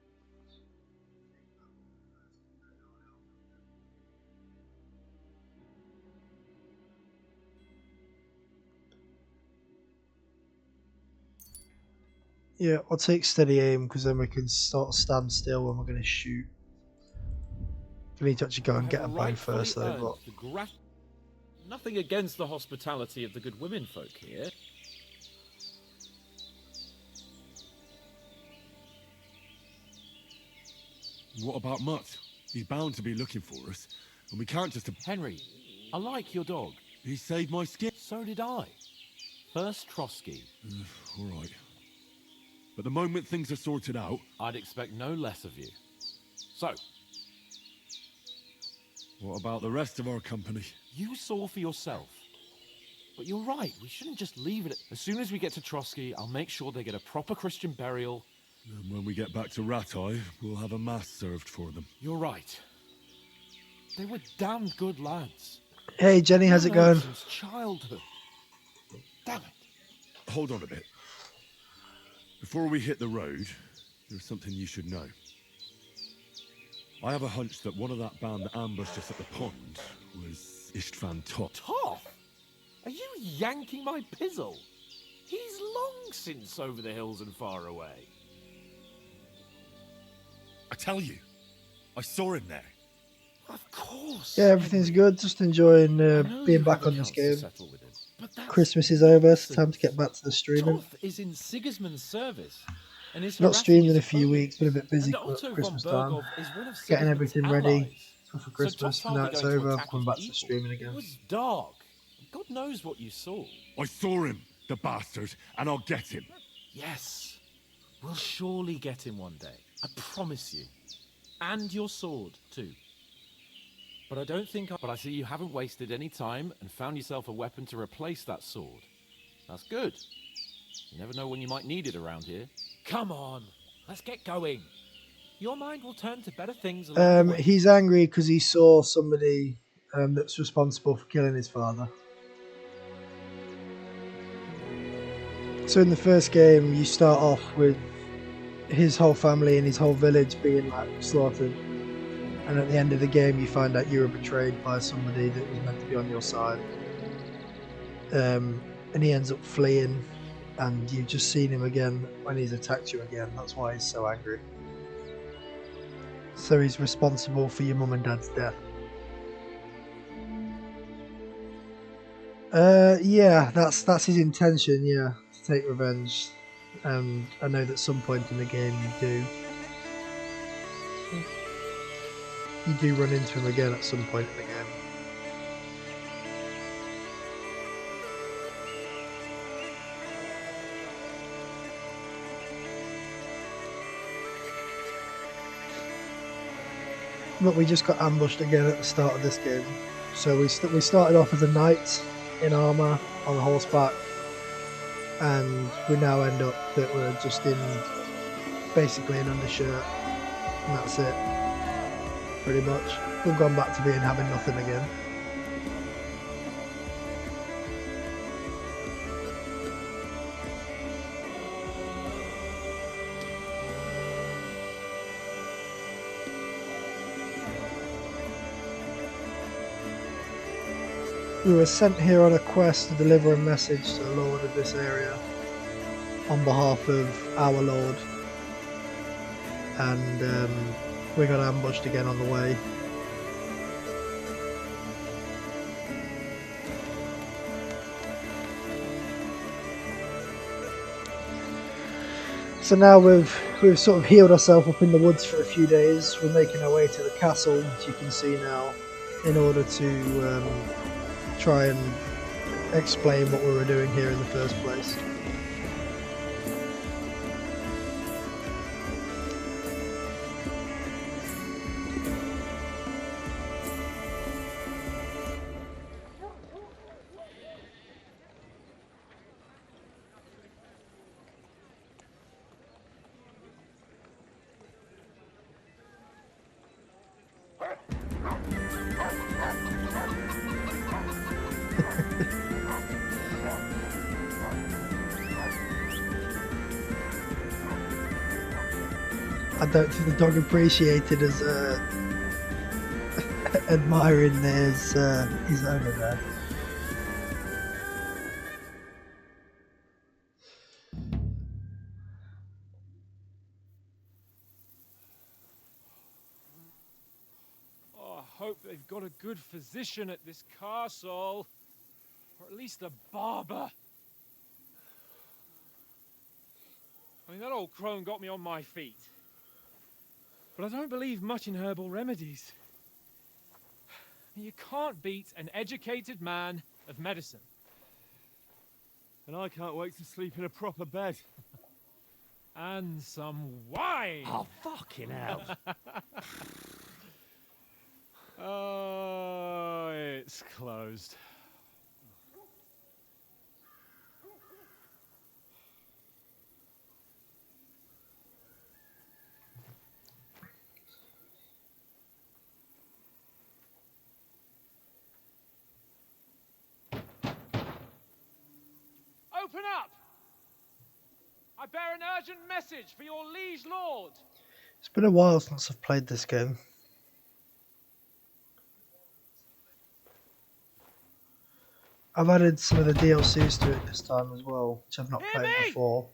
A: Yeah, I'll take steady aim because then we can sort of stand still when we're going to shoot. We need to actually go and get a bow first though. But
E: nothing against the hospitality of the good women folk here.
B: What about Mutt? He's bound to be looking for us, and we can't just...
E: Henry, I like your dog.
B: He saved my skin.
E: So did I. First Trotsky.
B: All right. But the moment things are sorted out...
E: I'd expect no less of you. So...
B: what about the rest of our company?
E: You saw for yourself. But you're right, we shouldn't just leave it. As soon as we get to Trotsky, I'll make sure they get a proper Christian burial.
B: And when we get back to Ratai, we'll have a mass served for them.
E: You're right. They were damned good lads.
A: Hey Jenny, how's it going?
E: Since childhood. Damn it.
B: Hold on a bit. Before we hit the road, there's something you should know. I have a hunch that one of that band that ambushed us at the pond was Istvan Toth.
E: Toth? Are you yanking my pizzle? He's long since over the hills and far away.
B: I tell you, I saw him there.
E: Of course.
A: Yeah, everything's
E: Henry.
A: good. Just enjoying
E: I know
A: being
E: you
A: back
E: have
A: on this
E: accounts to
A: game.
E: settle with him, but that's
A: Christmas is over, so time to
E: nonsense.
A: get back to the streaming.
E: Toth is in Sigismund's service and is
A: Not
E: harassing
A: streamed
E: his
A: in a few
E: opponents.
A: weeks, been a bit busy
E: And
A: at
E: Otto von
A: Christmas time.
E: Bergov is one of
A: Getting
E: Sigismund's
A: everything ready
E: allies.
A: for
E: So
A: Christmas.
E: Toth's
A: Now
E: hardly
A: it's
E: going to
A: over, I'm
E: attack
A: coming
E: his
A: back to
E: people.
A: streaming
E: It
A: again.
E: was dark. God knows what you saw.
B: I saw him, the bastard, and I'll get him.
E: Yes, we'll surely get him one day. I promise you. And your sword, too. But I don't think But I see you haven't wasted any time and found yourself a weapon to replace that sword. That's good. You never know when you might need it around here. Come on, let's get going. Your mind will turn to better things along the way.
A: He's angry because he saw somebody that's responsible for killing his father. So in the first game, you start off with his whole family and his whole village being like slaughtered, and at the end of the game, you find out you were betrayed by somebody that was meant to be on your side. And he ends up fleeing, and you've just seen him again when he's attacked you again. That's why he's so angry. So he's responsible for your mum and dad's death. Yeah, that's his intention. Yeah, to take revenge. And I know that some point in the game you do run into him again at some point in the game. But we just got ambushed again at the start of this game. So we started off as a knight in armour on horseback, and we now end up that we're just in basically an undershirt, and that's it. Pretty much, we've gone back to being having nothing again. We were sent here on a quest to deliver a message to the Lord of this area on behalf of our Lord, and we got ambushed again on the way. So now we've sort of healed ourselves up in the woods for a few days. We're making our way to the castle, as you can see now, in order to try and explain what we were doing here in the first place. I don't think the dog appreciated us admiring his owner there.
C: Oh, I hope they've got a good physician at this castle. Or at least a barber. I mean, that old crone got me on my feet. But I don't believe much in herbal remedies. You can't beat an educated man of medicine.
B: And I can't wait to sleep in a proper bed.
C: And some wine!
B: Oh, fucking hell.
C: Oh, it's closed. Open up! I bear an urgent message for your liege lord.
A: It's been a while since I've played this game. I've added some of the DLCs to it this time as well, which I've not
C: Hear
A: played
C: me?
A: before.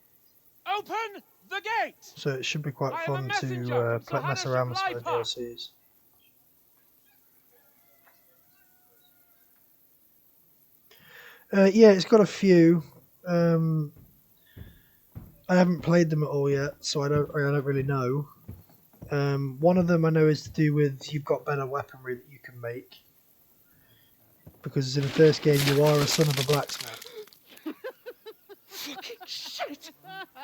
C: Open the gate!
A: So it should be quite
C: I am a
A: fun
C: messenger
A: to
C: from
A: mess
C: Sir
A: around with some of the
C: Liper.
A: DLCs. Yeah, it's got a few. I haven't played them at all yet, so I don't really know. One of them I know is to do with you've got better weaponry that you can make. Because in the first game you are a son of a blacksmith.
C: Fucking shit!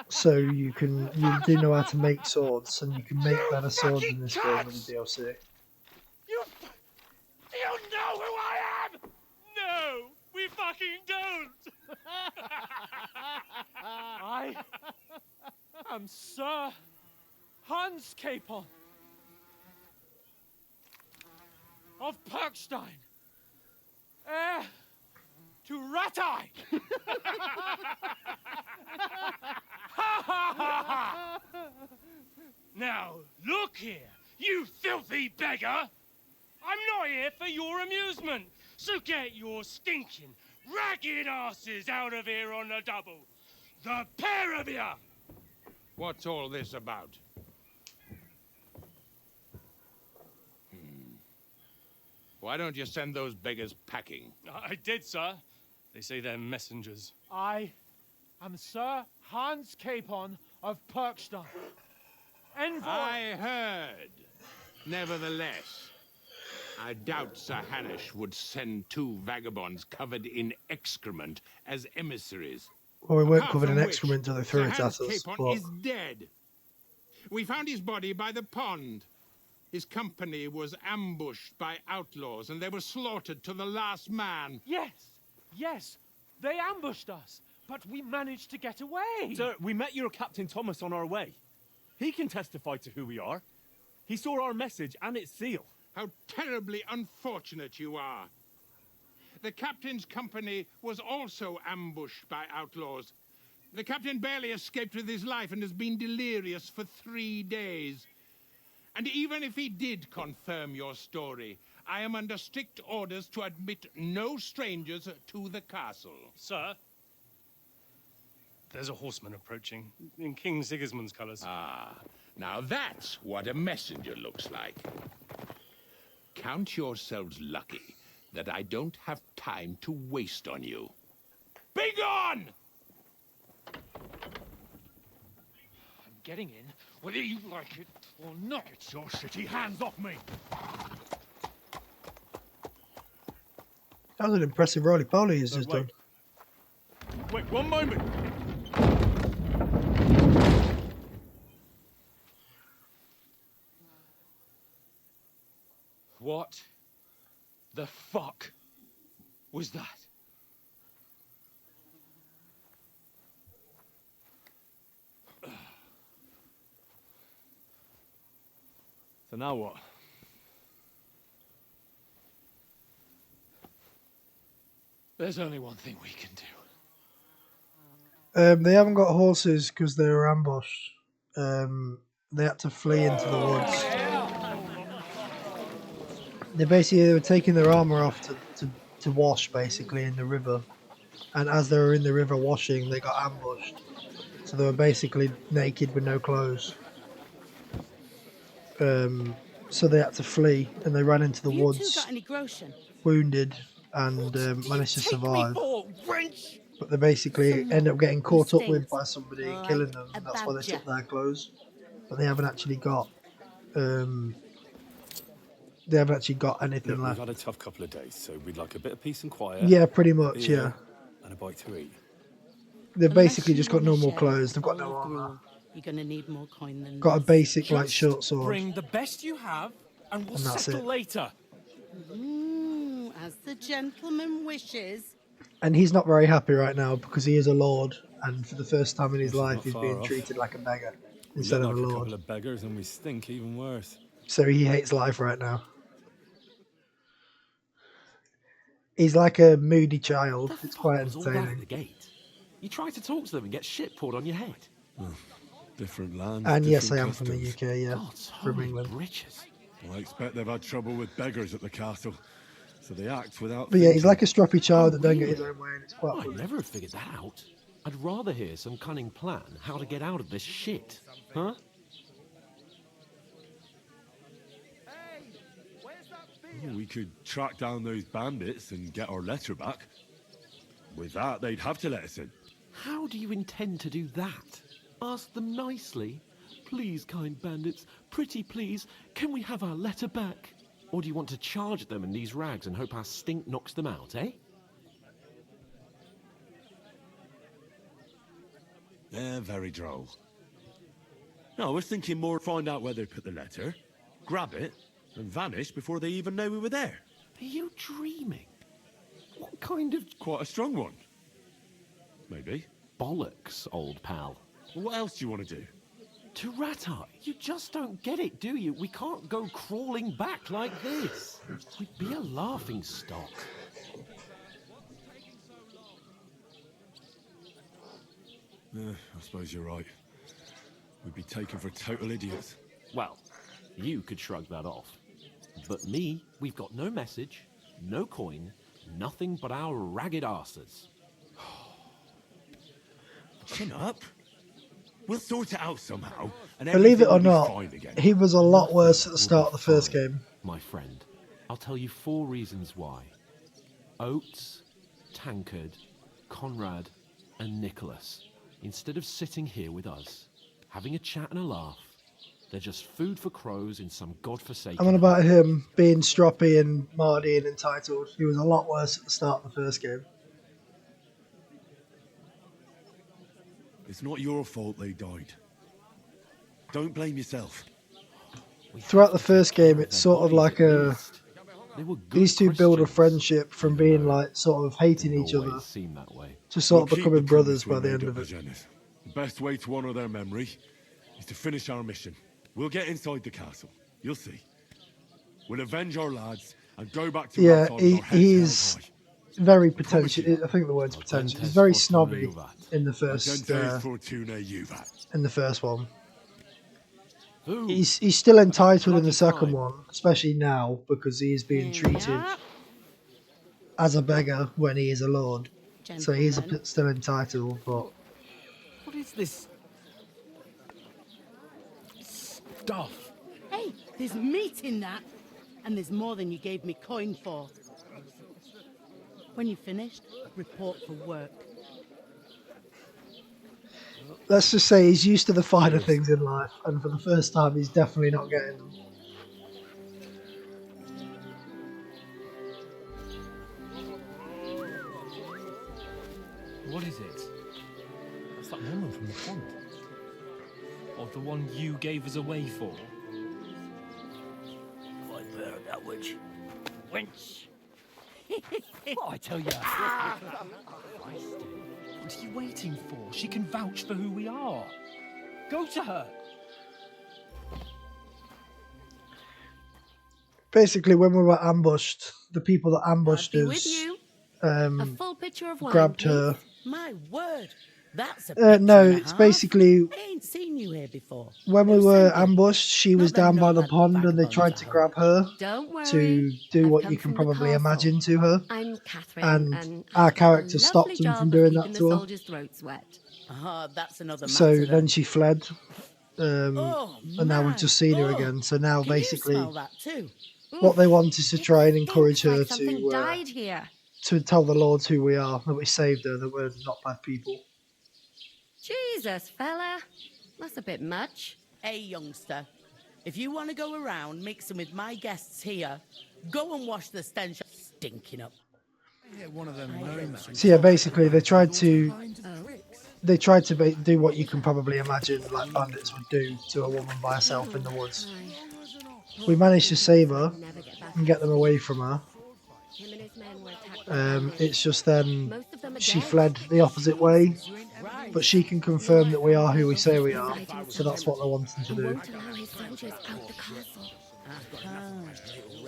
A: So you do know how to make swords, and you can make
C: You
A: better swords in
C: fucking
A: this game with
C: cunts!
A: the DLC.
C: Do you know who I am? No, we fucking don't!
E: I am Sir Hans Capon of Perkstein, heir to Ratai.
C: Now, look here, you filthy beggar! I'm not here for your amusement, so get your stinking, ragged asses out of here on the double. The pair of you!
G: What's all this about? Why don't you send those beggars packing?
C: I did, sir. They say they're messengers.
E: I am Sir Hans Capon of Perkstein, envoy.
G: I heard. Nevertheless, I doubt Sir Hanish would send two vagabonds covered in excrement as emissaries.
A: Well, we weren't
G: Apart
A: covered in
G: from
A: excrement
G: which,
A: until they threw
G: Sir
A: it at
G: Hans
A: us.
G: Capon
A: But
G: is dead. We found his body by the pond. His company was ambushed by outlaws, and they were slaughtered to the last man.
E: Yes, they ambushed us, but we managed to get away.
H: Sir, we met your Captain Thomas on our way. He can testify to who we are. He saw our message and its seal.
G: How terribly unfortunate you are. The captain's company was also ambushed by outlaws. The captain barely escaped with his life and has been delirious for 3 days. And even if he did confirm your story, I am under strict orders to admit no strangers to the castle.
C: Sir, there's a horseman approaching in King Sigismund's colours.
G: Ah, now that's what a messenger looks like. Count yourselves lucky that I don't have time to waste on you. Be gone!
E: I'm getting in, whether you like it or not.
C: Get your shitty hands off me!
A: that was an impressive roly-poly he's just done.
H: Wait, one moment.
E: What the fuck was that?
H: So now what?
E: There's only one thing we can do.
A: They haven't got horses because they were ambushed. They had to flee into the woods. They were taking their armor off to wash basically in the river, and as they were in the river washing, they got ambushed. So they were basically naked with no clothes. So they had to flee, and they ran into the
I: You two
A: woods,
I: got any groschen?
A: wounded, and managed to
I: Take me
A: survive.
I: for, wench!
A: But they basically end up getting caught up with by somebody and
I: Like
A: killing them,
I: a
A: and that's why they
I: badger.
A: took their clothes. But they haven't actually got anything
H: Look, we've
A: left.
H: had a tough couple of days, so we'd like a bit of peace and quiet.
A: Yeah, pretty much.
H: beer,
A: Yeah,
H: And a bite to eat.
A: they've
I: Unless
A: basically
I: you
A: just got
I: wanna
A: normal
I: share
A: clothes. They've got
I: all
A: no
I: of
A: armor.
I: Gruel, you're gonna need more coin than
A: Got a
I: this.
A: basic like
E: Just
A: short sword.
E: Bring the best you have, and we'll
A: And that's
E: settle
A: it.
E: later.
I: As the gentleman wishes.
A: And he's not very happy right now because he is a lord, and for the first time in his
H: This is
A: life,
H: not
A: he's
H: far
A: being
H: off.
A: treated like a beggar
H: We
A: instead
H: look
A: of a
H: like a
A: lord.
H: couple of beggars and we stink even worse.
A: So he hates life right now. He's like a moody child.
H: What the
A: It's
H: fuck
A: quite
H: was all that at the
A: entertaining.
H: gate? You try to talk to them and get shit poured on your head.
B: Different lands,
A: And yes, I
B: different
A: am from the
B: customs.
A: UK. Yeah,
H: God's
A: from
H: holy
A: England.
H: britches.
B: I expect they've had trouble with beggars at the castle. so they act without
A: But yeah, he's
B: thinking.
A: like a stroppy child
E: Oh,
A: that don't get his
E: really?
A: own way, and it's quite
E: I
A: funny.
E: never have figured that out. I'd rather hear some cunning plan how to get out of this shit. Huh?
B: We could track down those bandits and get our letter back. With that, they'd have to let us in.
E: How do you intend to do that? Ask them nicely. Please, kind bandits, pretty please, can we have our letter back? Or do you want to charge at them in these rags and hope our stink knocks them out, eh?
B: They're very droll. No, I was thinking more find out where they put the letter, grab it, and vanish before they even know we were there.
E: Are you dreaming? What kind of...
B: Quite a strong one. Maybe.
E: bollocks, old pal?
B: What else do you want to do?
E: Turatai, you just don't get it, do you? We can't go crawling back like this. We'd be a laughing stock.
B: I suppose you're right. We'd be taken for total idiots.
E: Well, you could shrug that off. But me, we've got no message, no coin, nothing but our ragged arses.
B: Chin up. We'll sort it out somehow. And
A: Believe it or
B: everything will
A: not,
B: be fine again.
A: he was a lot
E: Nothing
A: worse at the
E: will
A: start
E: be
A: of the first
E: fine,
A: game.
E: My friend, I'll tell you 4 reasons why. Oates, Tankard, Conrad, and Nicholas, instead of sitting here with us, having a chat and a laugh, they're just food for crows in some godforsaken...
A: I'm on about him being stroppy and Mardy and entitled. He was a lot worse at the start of the first game.
B: It's not your fault they died. Don't blame yourself.
A: Throughout the first game, it's sort of like a... These two build a friendship from being like sort of hating each other to sort of
B: We'll keep
A: becoming
B: the
A: brothers
B: promise
A: by
B: we
A: the
B: made
A: end
B: up
A: of it.
B: with Jennifer. The best way to honour their memory is to finish our mission. We'll get inside the castle. You'll see. We'll avenge our lads and go back to
A: Yeah,
B: Raton with our heads
A: he's
B: held high.
A: very potential. I think the word's potential. He's very snobby in the first
B: Agentes fortuna juvat.
A: in the first one. He's still entitled in the second one, especially now because he is being treated as a beggar when he is a lord. So he is a bit still entitled, but
H: What is this stuff?
I: Hey, there's meat in that. And there's more than you gave me coin for. When you're finished, report for work.
A: let's just say he's used to the finer things in life, and for the first time, he's definitely not getting them.
H: What is it? That's that woman from the pond. Or the one you gave us away for.
C: Quite bear that witch. Wench!
H: What I tell you? What are you waiting for? She can vouch for who we are. Go to her.
A: Basically, when we were ambushed, the people that ambushed
I: I'll be with
A: us
I: you. A full picture of wine,
A: grabbed
I: please.
A: her.
I: My word, that's a picture
A: No,
I: and a
A: it's
I: half.
A: basically
I: I ain't seen you here before.
A: when we
I: Who
A: were
I: sent you?
A: ambushed, she was
I: Not them
A: down by the
I: nomad
A: pond and they
I: vagabonds,
A: tried
I: I
A: to
I: hope.
A: grab her
J: Don't worry.
A: to do
J: I've
A: what
J: come
A: you can
J: from the
A: probably
J: castle.
A: imagine to her.
J: I'm Catherine,
A: And
J: and
A: our
J: I've got
A: character
J: a
A: stopped
J: lovely
A: them
J: job
A: from
J: of
A: doing
J: keeping
A: that
J: the
A: to her.
J: soldiers' throats wet.
I: Ah, that's another matter.
A: So then
I: then.
A: she fled,
I: Oh,
A: and now we've
I: my.
A: just seen her
I: Oh,
A: again. So now
I: Can
A: basically,
I: you smell that too?
A: what they want is to try and encourage her
F: Like something
A: to
F: died here.
A: tell the lords who we are, that we saved her, that we're not bad people.
J: Jesus, fella. That's a bit much.
I: Hey, youngster. If you want to go around mixing with my guests here, go and wash the stench stinking up.
A: So yeah, basically they tried to do what you can probably imagine like bandits would do to a woman by herself in the woods. We managed to save her
J: Never get back.
A: and get them away from her.
J: Him and his men were attacked by bandits.
A: It's just then
J: Most of them are
A: she
J: dead.
A: fled the opposite way, but she can confirm that we are who we say we are, so that's what they're wanting to
J: He
A: do.
J: won't allow his soldiers out the castle.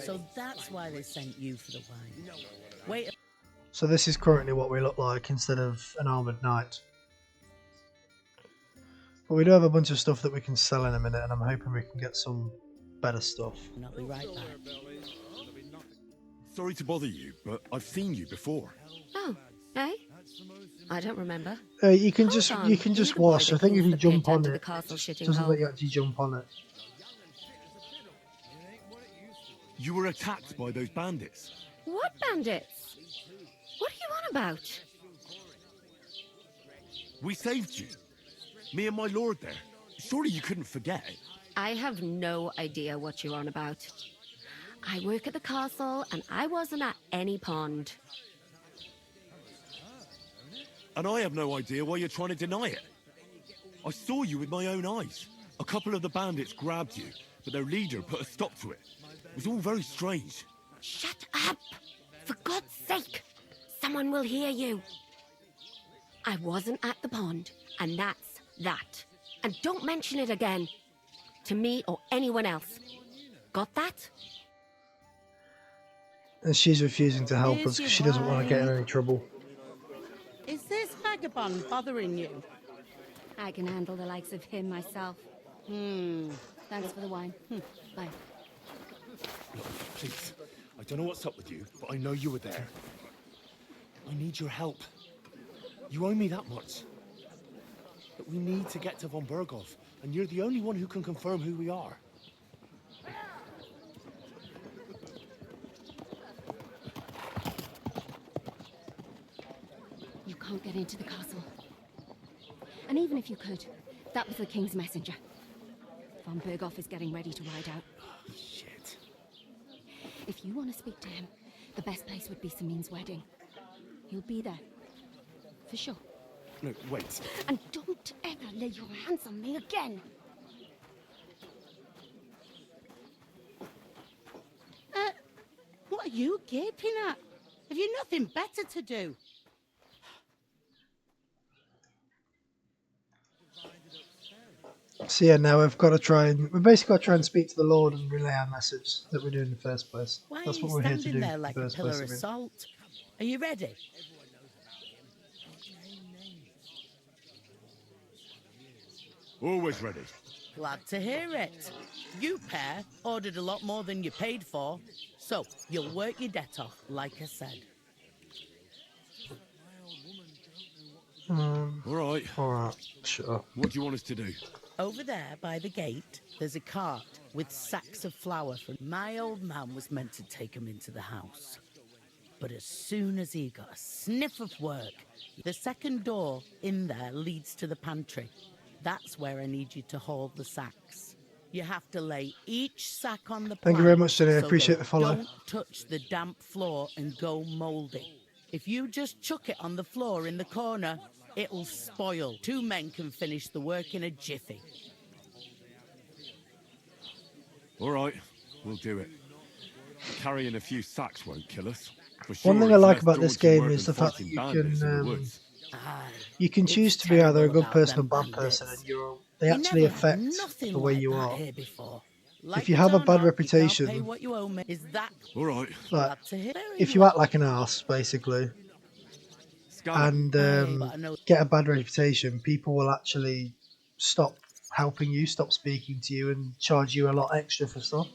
I: So that's why they sent you for the wine. Wait.
A: So this is currently what we look like instead of an armoured knight. But we do have a bunch of stuff that we can sell in a minute, and I'm hoping we can get some better stuff.
I: I'll be right back.
B: Sorry to bother you, but I've seen you before.
J: Oh, eh? I don't remember.
A: You can
J: Hold
A: just
J: on,
A: you can
J: you're
A: just
J: the boy
A: watch. I
J: that
A: think if
J: cleans
A: you
J: the
A: jump
J: pit
A: on
J: under the
A: it,
J: castle
A: it
J: shitting
A: doesn't
J: hole.
A: let you actually jump on it.
B: You were attacked by those bandits.
J: What bandits? What are you on about?
B: We saved you. Me and my lord there. Surely you couldn't forget.
J: I have no idea what you're on about. I work at the castle, and I wasn't at any pond.
B: And I have no idea why you're trying to deny it. I saw you with my own eyes. A couple of the bandits grabbed you, but their leader put a stop to it. It was all very strange.
J: Shut up! For God's sake! Someone will hear you. I wasn't at the pond, and that's that. And don't mention it again. To me or anyone else. Got that?
A: And she's refusing to help us
I: Here's
A: because
I: your
A: she doesn't want to get in
I: wine.
A: any trouble.
I: Is this vagabond bothering you?
J: I can handle the likes of him myself. Thanks for the wine. Bye.
H: Look, please. I don't know what's up with you, but I know you were there. I need your help. You owe me that much. But we need to get to von Berghoff, and you're the only one who can confirm who we are.
J: You can't get into the castle. And even if you could, that was the king's messenger. Von Berghoff is getting ready to ride out.
H: Shit.
J: If you want to speak to him, the best place would be Samin's wedding. He'll be there. For sure.
H: No, wait.
J: And don't ever lay your hands on me again.
I: What are you gaping at? Have you nothing better to do?
A: So yeah, now we've basically got to try and speak to the Lord and relay our message that we're doing in the first place.
I: Why
A: That's
I: are
A: what
I: you
A: we're here to
I: standing
A: do
I: there
A: in
I: like
A: the
I: a
A: first
I: pillar
A: place.
I: of salt? Are you ready?
B: Always ready.
I: Glad to hear it. You pair ordered a lot more than you paid for, so you'll work your debt off, like I said.
B: All right.
A: Alright, sure.
B: What do you want us to do?
I: Over there by the gate, there's a cart with sacks of flour from... My old man was meant to take 'em into the house. But as soon as he got a sniff of work, the second door in there leads to the pantry. That's where I need you to haul the sacks. You have to lay each sack on the
A: Thank you very
I: plank
A: much, Jenny. I
I: so
A: appreciate
I: they
A: the follow.
I: Don't touch the damp floor and go mouldy. If you just chuck it on the floor in the corner, it'll spoil. 2 men can finish the work in a jiffy.
B: All right, we'll do it. Carrying a few sacks won't kill us. For
A: One
B: sure,
A: thing I
B: it's
A: like
B: less
A: about this
B: daunting
A: game
B: work
A: is
B: than
A: the fact that
B: fighting
A: you
B: bandits in the
A: can
B: woods.
A: you can choose
I: It's
A: to be either a
I: terrible
A: good person or
I: about
A: bad
I: them
A: person,
I: bandits.
A: and they
I: We
A: actually
I: never had
A: affect
I: nothing
A: the way
I: like
A: you
I: that
A: are.
I: here before. Like
A: you
I: it
A: have a
I: or
A: bad
I: not,
A: reputation-
I: you can't pay what you owe me. Is that
B: All right.
A: Like,
I: glad to hear? Very
A: if you
I: well.
A: act like an arse, basically,
B: Scanner.
A: and
I: But I know
A: get a bad reputation, people will actually stop helping you, stop speaking to you, and charge you a lot extra for stuff,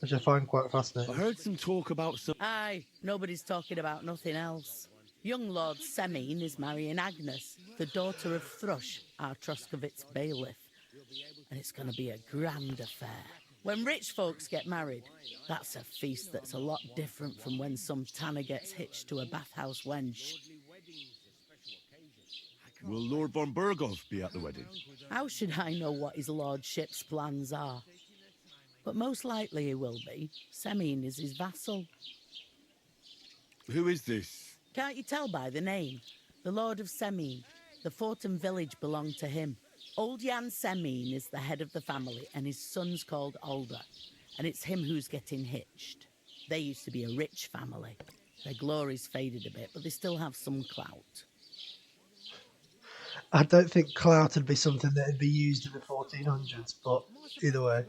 A: which I find quite
B: I
A: fascinating.
B: heard some talk about some...
I: Aye, nobody's talking about nothing else. Young Lord Semine is marrying Agnes, the daughter of Thrush, our Troskovitz bailiff. And it's going to be a grand affair. When rich folks get married, that's a feast that's a lot different from when some tanner gets hitched to a bathhouse wench.
B: Will Lord von Berghoff be at the wedding?
I: How should I know what his lordship's plans are? But most likely he will be. Semine is his vassal.
B: Who is this?
I: Can't you tell by the name? The Lord of Semine. The fort and village belong to him. Old Jan Semine is the head of the family, and his son's called Alder. And it's him who's getting hitched. They used to be a rich family. Their glory's faded a bit, but they still have some clout.
A: I don't think clout would be something that would be used in the 1400s, but either way.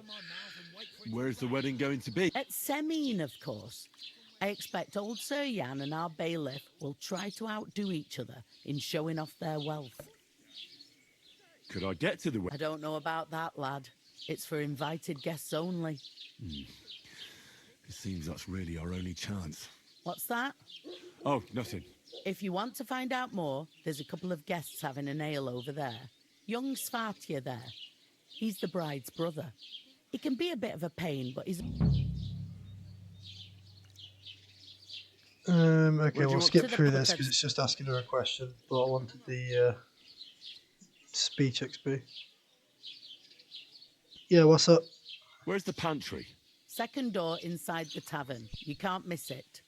B: Where's the wedding going to be?
I: At Semine, of course. I expect old Sir Jan and our bailiff will try to outdo each other in showing off their wealth.
B: Could I get to the
I: I
B: wedding?
I: don't know about that, lad. It's for invited guests only.
B: It seems that's really our only chance.
I: What's that?
B: Oh, nothing.
I: If you want to find out more, there's a couple of guests having a ale over there. Young Svartia there. He's the bride's brother. He can be a bit of a pain, but he's...
A: Okay, we'll skip
I: To the
A: through this
I: putter.
A: because it's just asking her a question, but I wanted the speech XP. Yeah, what's up?
B: Where's the pantry?
I: Second door inside the tavern. You can't miss it.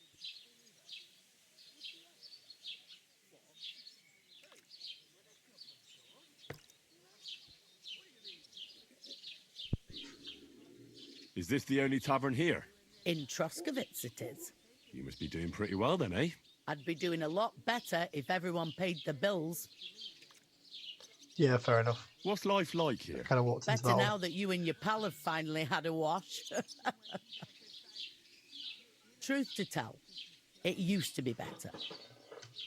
B: Is this the only tavern here?
I: In Troskovitz it is.
B: You must be doing pretty well then, eh?
I: I'd be doing a lot better if everyone paid the bills.
A: Yeah, fair enough.
B: What's life like here?
A: Kind of walked into
I: Better
A: that
I: now
A: one.
I: that you and your pal have finally had a wash. Truth to tell, it used to be better.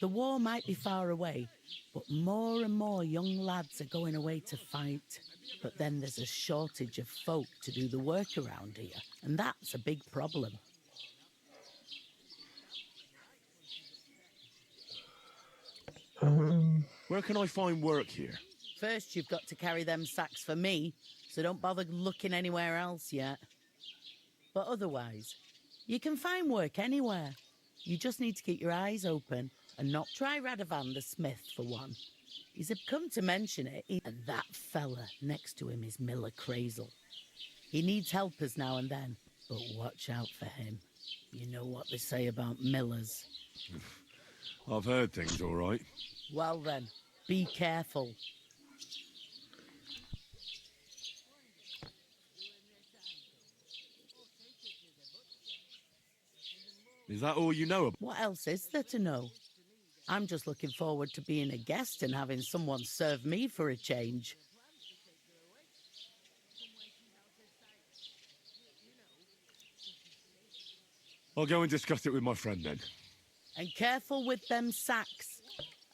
I: The war might be far away, but more and more young lads are going away to fight. But then there's a shortage of folk to do the work around here, and that's a big problem.
B: Where can I find work here?
I: First, you've got to carry them sacks for me, so don't bother looking anywhere else yet. But otherwise, you can find work anywhere. You just need to keep your eyes open and not try Radovan the smith for one. He's come to mention it, and that fella next to him is Miller Crazel. He needs helpers now and then, but watch out for him. You know what they say about Millers.
B: I've heard things, all right.
I: Well then, be careful.
B: Is that all you know about?
I: What else is there to know? I'm just looking forward to being a guest and having someone serve me for a change.
B: I'll go and discuss it with my friend then.
I: And careful with them sacks.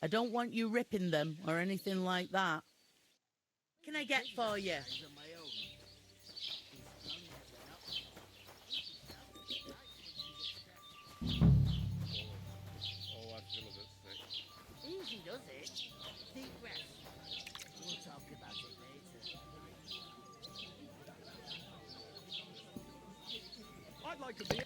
I: I don't want you ripping them or anything like that. What can I get for you? Easy does it. Deep breath. We'll talk about it later.
B: I'd like to be...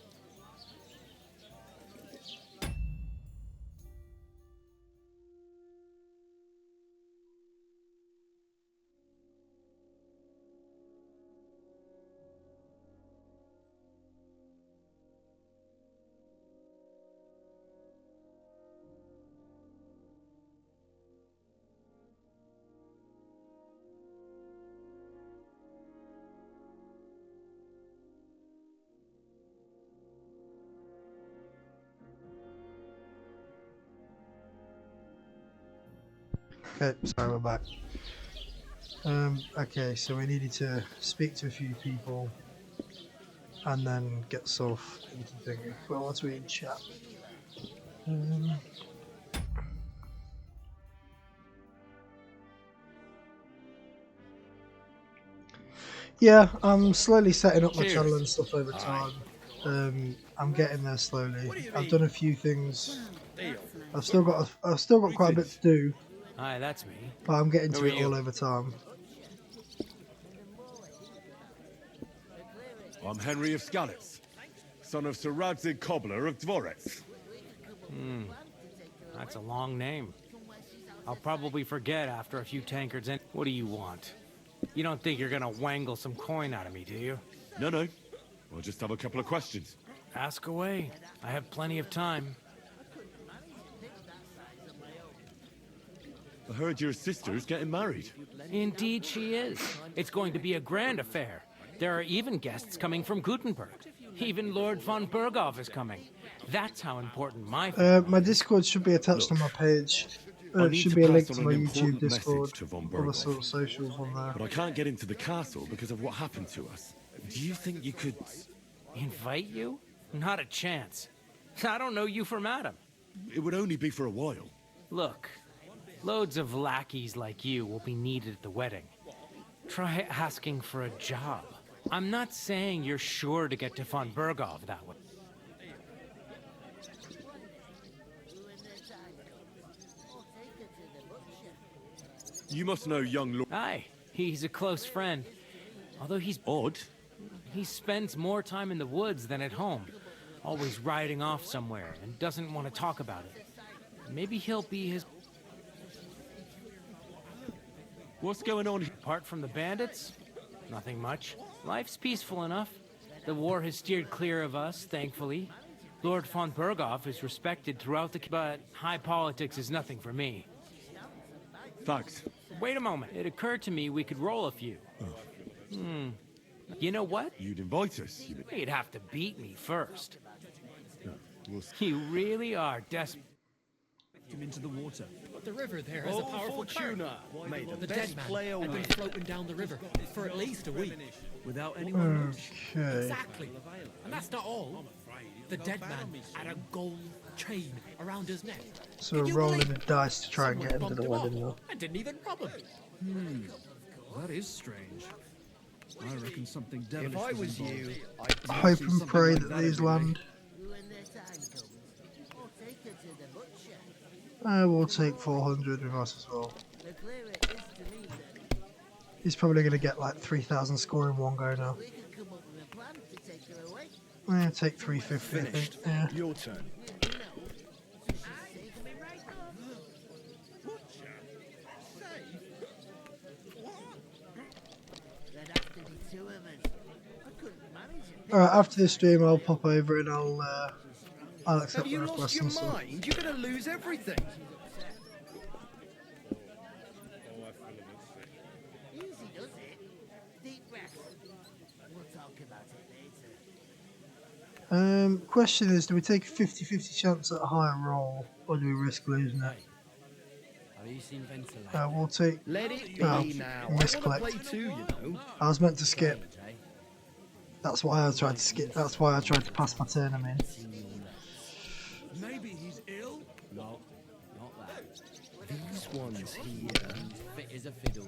A: Okay, sorry, we're back. Okay, so we needed to speak to a few people and then get stuff into thinking. Well, let's read in chat. Yeah, I'm slowly setting up my
B: Cheers.
A: channel and stuff over time. I'm getting there slowly. I've done a few things. I've still got quite a bit to do,
K: Hi, that's me.
A: but I'm getting to
K: Who are
A: it
K: you?
A: all over time.
B: I'm Henry of Skalitz, son of Sir Radzig Cobbler of Dvorets.
K: That's a long name. I'll probably forget after a few tankards in. What do you want? You don't think you're gonna wangle some coin out of me, do you?
B: No, no. I'll just have a couple of questions.
K: Ask away. I have plenty of time.
B: I heard your sister's getting married.
K: Indeed she is. It's going to be a grand affair. There are even guests coming from Gutenberg. Even Lord von Berghoff is coming. That's how important my...
A: My Discord should be attached on my page.
B: I
A: It
B: need
A: should
B: to
A: be a
B: pass
A: link
B: on
A: to
B: an
A: my
B: important
A: YouTube Discord,
B: message to von
A: other
B: Berghoff.
A: sort of socials on there.
B: But I can't get into the castle because of what happened to us. Do you think you could...
K: Invite you? Not a chance. I don't know you from Adam.
B: It would only be for a while.
K: Look, loads of lackeys like you will be needed at the wedding. Try asking for a job. I'm not saying you're sure to get to von Berghoff that way.
B: You must know young Lord...
K: Aye, he's a close friend. Although he's
B: Odd?
K: he spends more time in the woods than at home. Always riding off somewhere and doesn't want to talk about it. Maybe he'll be his...
B: What's going on?
K: Apart from the bandits? Nothing much. Life's peaceful enough. The war has steered clear of us, thankfully. Lord von Berghoff is respected throughout the... But high politics is nothing for me.
B: Thanks.
K: Wait a moment. It occurred to me we could roll a few. You know what?
B: You'd invite us.
K: You'd have to beat me first.
B: We'll...
K: You really are desperate.
L: Him into the water.
M: But the river there has a powerful current. The dead man had been floating down the river for at least a week.
L: Without anyone.
A: Okay.
M: Exactly. And that's not all. The dead man had a gold chain around his neck.
A: So we're rolling the dice to try and get into the wedding now.
M: I didn't even rob him.
L: That is strange. I reckon something devilish.
M: If I was you,
A: I hope and pray that these land. I will take 400 with us as well. He's probably going to get like 3,000 score in one go now. I'm going to take 350, I think. Yeah.
H: Your turn.
A: Alright, after this stream I'll pop over and I'll accept
H: Have you
A: the
H: lost
A: request
H: your
A: and stuff.
H: mind? You're going to lose everything.
A: Question is, do we take a 50-50 chance at a higher roll, or do we risk losing it? We'll take...
H: Let it be now.
A: Misclicked.
H: Too, you know.
A: I was meant to skip. That's why I tried to skip. That's why I tried to pass my turn, I mean.
L: Maybe he's ill?
N: No, not that.
H: These ones here.
N: Fit as a fiddle.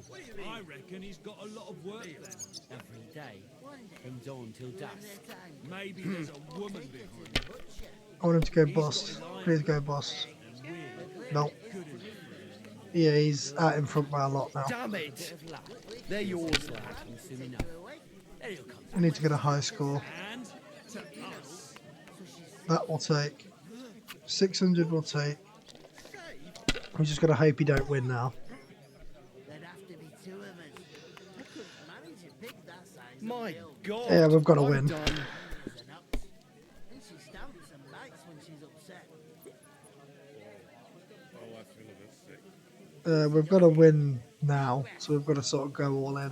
L: I reckon he's got a lot of work then.
N: Every day. From dawn till dusk.
L: Maybe there's a woman behind it.
A: I want him to go bust. Please go bust. No. Yeah, he's out in front by a lot now.
H: Damn it! They're yours, lad.
N: Soon enough. There he'll come.
A: I need to get a high score.
L: And to us.
A: That will take. 600 will take. We just gotta hope he don't win now.
H: My God.
A: Yeah, we've got to win. We've got to win now, so we've got to sort of go all in.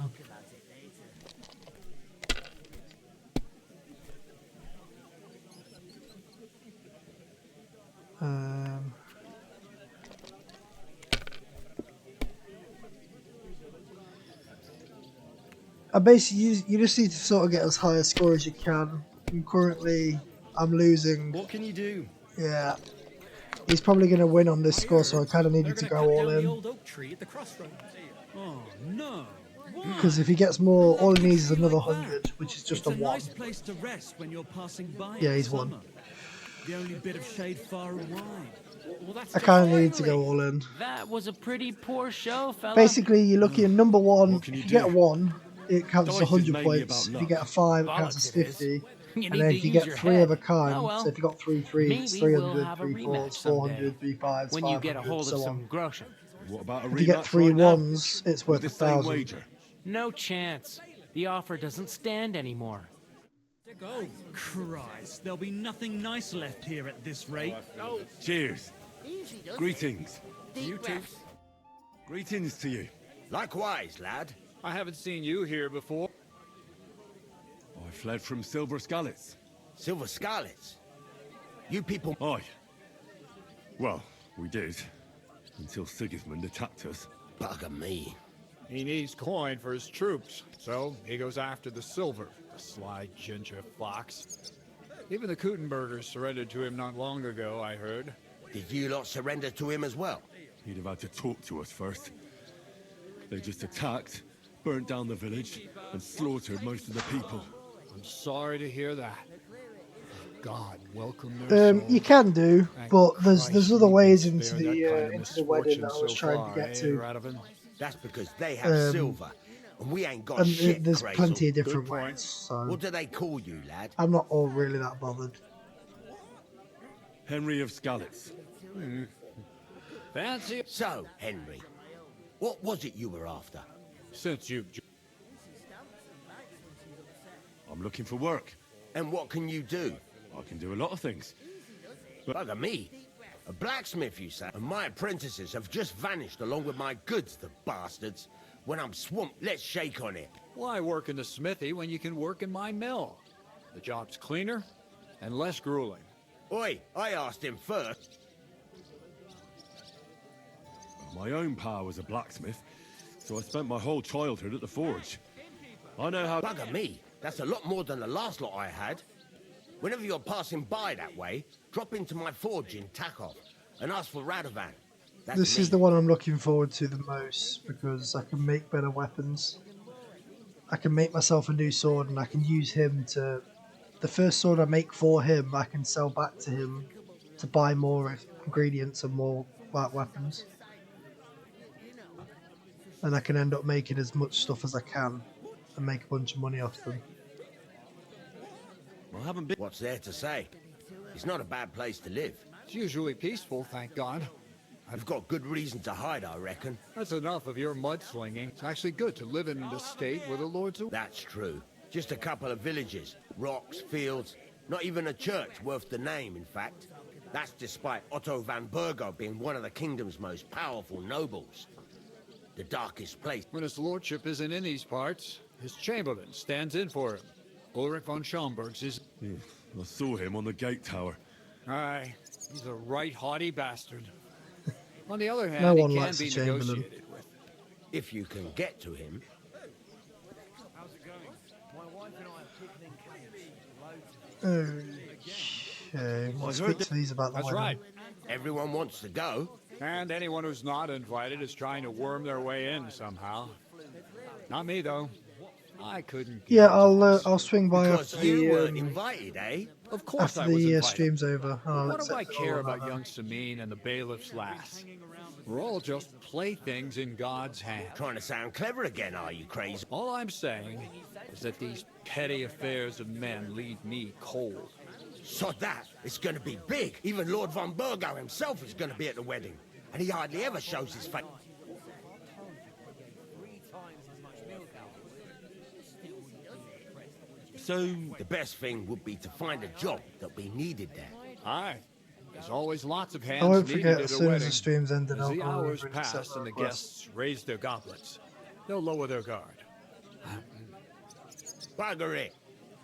A: Basically, you just need to sort of get as high a score as you can. And currently, I'm losing.
H: What can you do?
A: Yeah. He's probably going to win on this score, so I kind of needed to go all in.
L: Oh no!
A: Because if he gets more, all he needs is another 100, which is just a 1.
L: Nice place to rest when you're passing by.
A: Yeah, he's won.
L: The only bit of shade far and wide.
K: Well, that's
A: I kind of need to go all in.
K: That was a pretty poor show, fella.
A: Basically, you're looking at number 1. If you get a 1, it counts as 100 points. If you get a 5, it counts as 50. And then if you get 3 of a kind, so if you got 3 3s, it's 300, 3 4s, 400, 3 5s,
K: when you get a hold of some groschen.
B: What about a
A: if you get 3 1s, it's worth 1,000.
K: No chance. The offer doesn't stand anymore.
L: Oh, Christ. There'll be nothing nice left here at this rate.
B: Oh. Cheers. Greetings.
N: You too.
B: Greetings to you.
O: Likewise, lad.
P: I haven't seen you here before.
B: I fled from Silver Scalets.
O: Silver Scalets? You people...
B: Aye. Well, we did. Until Sigismund attacked us.
O: Bugger me.
P: He needs coin for his troops, so he goes after the silver. The sly ginger fox. Even the Kuttenbergers surrendered to him not long ago, I heard.
O: Did you lot surrender to him as well?
B: He'd have had to talk to us first. They just attacked, burnt down the village, and slaughtered most of the people.
P: I'm sorry to hear that. God, welcome their souls.
A: You can do,
P: Thank
A: but there's
P: Christ
A: other ways
P: we
A: into
P: spared that kind of
A: the wedding that I was
P: misfortune
A: trying to
P: so
A: get
P: far,
A: to.
P: Radovan?
O: That's because they have silver, and we ain't got
A: And
O: shit,
A: there's
O: Crazel.
A: plenty of different ways, so
O: What do they call you, lad?
A: I'm not all really that bothered.
B: Henry of Skalitz.
H: Fancy.
O: So, Henry, what was it you were after?
P: Since you've...
B: I'm looking for work.
O: And what can you do?
B: I can do a lot of things.
O: Bugger me. A blacksmith, you say? And my apprentices have just vanished along with my goods, the bastards. When I'm swamped, let's shake on it.
P: Why work in the smithy when you can work in my mill? The job's cleaner and less grueling.
O: Oi, I asked him first.
B: My own pa was a blacksmith, so I spent my whole childhood at the forge. I know how...
O: Bugger me. That's a lot more than the last lot I had. Whenever you're passing by that way, drop into my forge in Takov and ask for Radovan. That's
A: This
O: me.
A: is the one I'm looking forward to the most because I can make better weapons. I can make myself a new sword and I can use him to... The first sword I make for him, I can sell back to him to buy more ingredients and more weapons. And I can end up making as much stuff as I can and make a bunch of money off them.
B: I haven't been...
O: What's there to say? It's not a bad place to live.
P: It's usually peaceful, thank God.
O: I've got good reason to hide, I reckon.
P: That's enough of your mudslinging. It's actually good to live in an estate where the Lord's...
O: That's true. Just a couple of villages, rocks, fields, not even a church worth the name, in fact. That's despite Otto van Burgo being one of the kingdom's most powerful nobles. The darkest place.
P: When his lordship isn't in these parts, his chamberlain stands in for him. Ulrich von Schomburg's is...
B: I saw him on the gate tower.
P: Aye, he's a right haughty bastard. On the other hand,
A: No one
P: he can
A: likes
P: be
A: the chamberlain.
P: negotiated with.
O: If you can get to him.
A: Okay, we'll speak to these about the
P: That's
A: wedding.
P: right.
O: Everyone wants to go.
P: And anyone who's not invited is trying to worm their way in somehow. Not me, though. I couldn't.
A: Yeah, I'll swing by
O: Because
A: after
O: you
A: the
O: weren't invited, eh?
P: Of course
A: after
P: I was
A: the
P: invited.
A: stream's over. I'll
P: What do I
A: accept all
P: care
A: of
P: about
A: that.
P: young Samine and the bailiff's lass? We're all just playthings in God's hand.
O: Trying to sound clever again, are you, crazy?
P: All I'm saying is that these petty affairs of men leave me cold.
O: Sod that. It's going to be big. Even Lord von Burgo himself is going to be at the wedding. And he hardly ever shows his face.
B: So...
O: The best thing would be to find a job that'll be needed there.
P: Aye. There's always lots of hands
A: I won't
P: needed
A: forget
P: at
A: as
P: a
A: soon as
P: wedding.
A: the stream's ended,
P: As
A: I'll
P: the
A: go
P: hours
A: over and accept
P: pass
A: the
P: and the
A: request.
P: guests raise their goblets, they'll lower their guard.
O: Bugger it.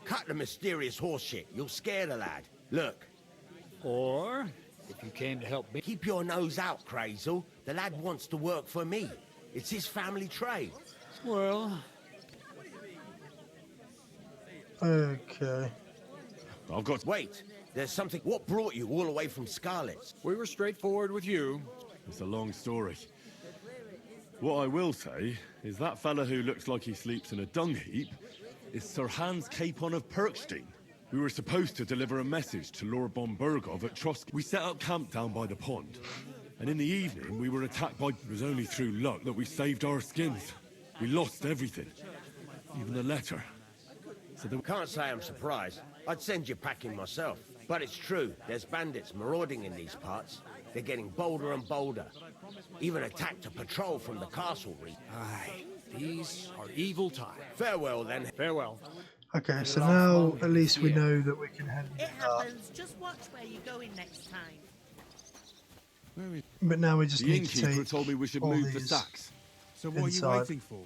O: Cut the mysterious horse shit. You'll scare the lad. Look.
P: Or, if you came to help me...
O: Keep your nose out, Crazel. The lad wants to work for me. It's his family trade.
P: Well...
A: Okay.
B: I've got...
O: Wait. There's something... What brought you all the way from Scarlet's?
P: We were straightforward with you.
B: It's a long story. What I will say is that fella who looks like he sleeps in a dung heap is Sir Hans Capon of Perkstein. We were supposed to deliver a message to Lord von Burgov at Trotsky. We set up camp down by the pond, and in the evening we were attacked by... It was only through luck that we saved our skins. We lost everything, even the letter. So
O: Can't say I'm surprised. I'd send you packing myself. But it's true, there's bandits marauding in these parts. They're getting bolder and bolder. Even attacked a patrol from the castle reach.
P: Aye, these are evil times.
O: Farewell, then.
P: Farewell.
A: Okay, so now at least we know that we can head
I: It
A: in that.
I: happens. Just watch where you're going next time.
A: But now we just
B: the
A: need to
B: innkeeper
A: take
B: told me we should
A: all
B: move the
A: these
B: sacks.
Q: So what are
A: inside.
Q: you waiting for?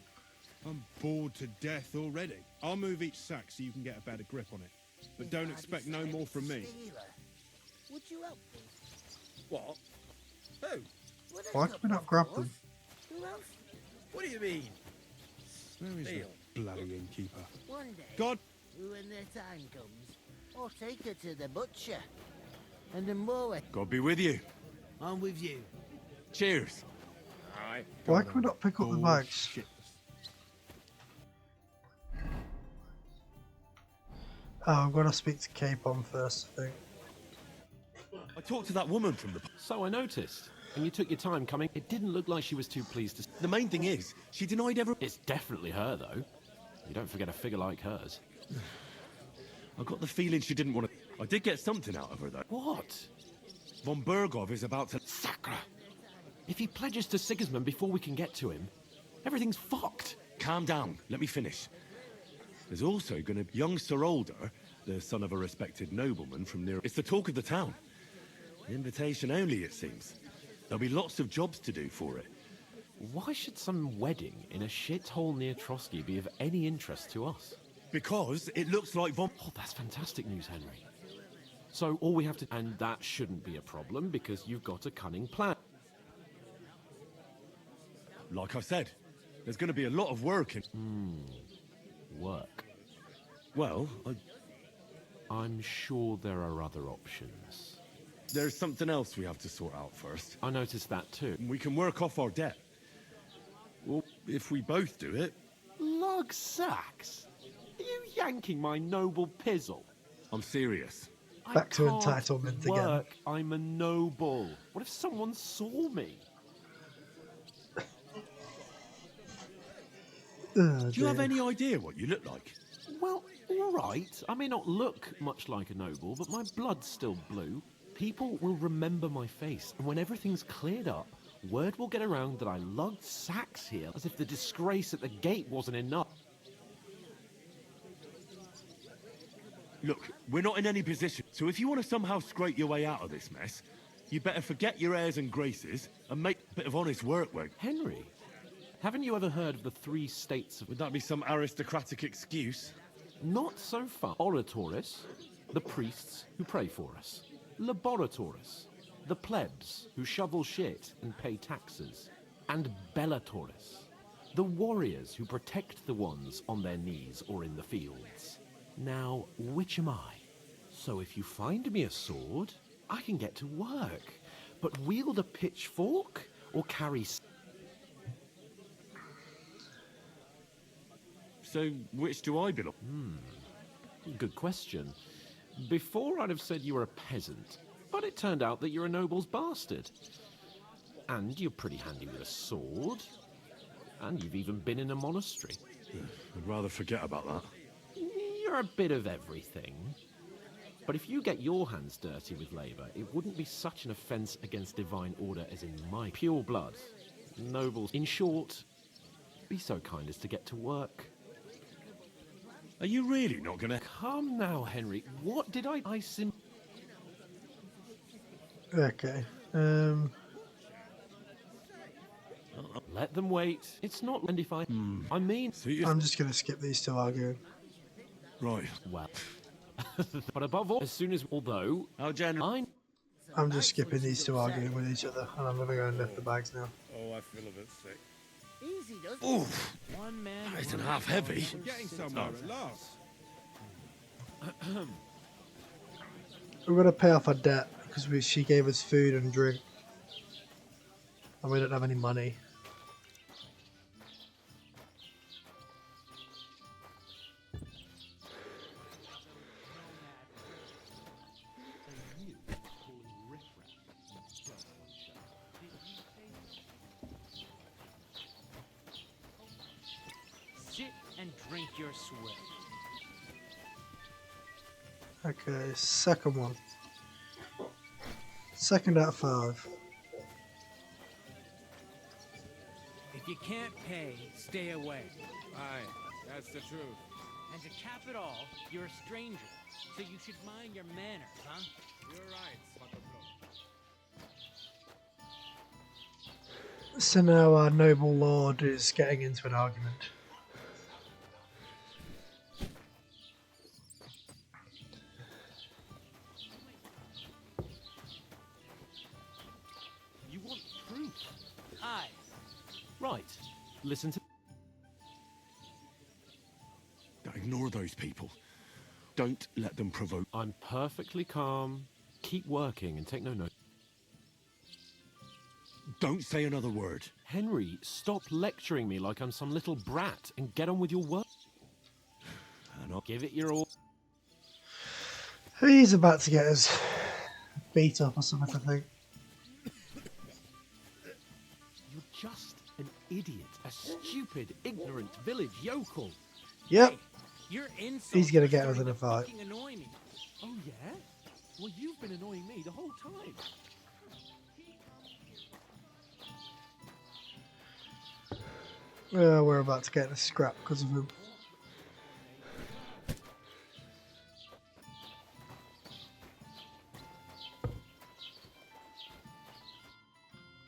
Q: I'm bored to death already. I'll move each sack so you can get a better grip on it. But don't expect no more from me.
N: Would you help me?
Q: What? Who?
A: Why can we not grab them?
N: Who else? What do you mean?
Q: Where is
N: Steal.
Q: the bloody innkeeper?
N: One day,
Q: God!
N: when the time comes, I'll take her to the butcher. And the more
B: God be with you.
N: I'm with you.
B: Cheers.
Q: Alright.
A: Why can we not pick up the bags? Oh, I'm gonna speak to Capon first, I think.
B: I talked to that woman from the...
E: So I noticed. And you took your time coming. It didn't look like she was too pleased to...
B: The main thing is, she denied ever...
E: It's definitely her, though. You don't forget a figure like hers.
B: I got the feeling she didn't want to... I did get something out of her, though.
E: What?
B: Von Bergov is about to...
E: Sacre! If he pledges to Sigismund before we can get to him, everything's fucked.
B: Calm down. Let me finish. There's also going to be young Sir Older, the son of a respected nobleman from near... It's the talk of the town. Invitation only, it seems. There'll be lots of jobs to do for it.
E: Why should some wedding in a shithole near Trotsky be of any interest to us?
B: Because it looks like Von...
E: Oh, that's fantastic news, Henry. So all we have to... And that shouldn't be a problem, because you've got a cunning plan.
B: Like I said, there's going to be a lot of work in...
E: Work.
B: Well,
E: I'm sure there are other options.
B: There's something else we have to sort out first.
E: I noticed that too.
B: We can work off our debt. Well, if we both do it...
E: Lug sacks? Are you yanking my noble pizzle?
B: I'm serious.
A: Back to entitlement again.
E: Work. I'm a noble. What if someone saw me?
B: Do you have any idea what you look like?
E: Well, all right. I may not look much like a noble, but my blood's still blue. People will remember my face, and when everything's cleared up, word will get around that I lugged sacks here, as if the disgrace at the gate wasn't enough.
B: Look, we're not in any position, so if you want to somehow scrape your way out of this mess, you better forget your airs and graces and make a bit of honest work,
E: Henry, haven't you ever heard of the 3 states of...
B: Would that be some aristocratic excuse?
E: Not so far. Oratoris, the priests who pray for us. Laboratoris, the plebs who shovel shit and pay taxes. And Bellatoris, the warriors who protect the ones on their knees or in the fields. Now, which am I? So if you find me a sword, I can get to work. But wield a pitchfork or carry...
B: So, which do I belong?
E: Good question. Before I'd have said you were a peasant, but it turned out that you're a noble's bastard. And you're pretty handy with a sword. And you've even been in a monastery.
B: I'd rather forget about that.
E: You're a bit of everything. But if you get your hands dirty with labour, it wouldn't be such an offence against divine order as in my pure blood. Nobles. In short, be so kind as to get to work.
B: Are you really not gonna...
E: Come now, Henry. What did I sim...
A: Okay.
E: Let them wait. It's not... And if I... I mean...
A: I'm just going to skip these two arguing.
B: Right.
E: Well... but above all, as soon as... Although...
B: How general...
A: I'm just skipping these two arguing with each other, and I'm going to go and lift the bags now.
Q: Oh, I feel a bit sick.
N: Easy, doesn't
B: Oof.
K: One man...
B: That isn't half heavy.
Q: We're getting somewhere at last.
A: We're going to pay off our debt, because she gave us food and drink. And we don't have any money.
K: Sit and drink your swill.
A: Okay, second one. Second out of 5.
K: If you can't pay, stay away.
Q: Aye, that's the truth.
K: And to cap it all, you're a stranger, so you should mind your manners, huh?
Q: You're right, Butterfly.
A: So now our noble lord is getting into an argument.
E: You want proof?
K: Aye.
E: Right. Listen to...
B: Don't ignore those people. Don't let them provoke...
E: I'm perfectly calm. Keep working and take no note.
B: Don't say another word.
E: Henry, stop lecturing me like I'm some little brat and get on with your work. And I'll give it your all.
A: He's about to get us beat up or something, I think.
R: just an idiot, a stupid, ignorant village yokel.
A: Yep.
K: Hey, your insults
A: He's gonna
K: are
A: get us
K: starting
A: in a
K: to
A: fight.
K: fucking annoy me.
R: Oh, yeah? Well, you've been annoying me the whole time.
A: We're about to get in a scrap because of him.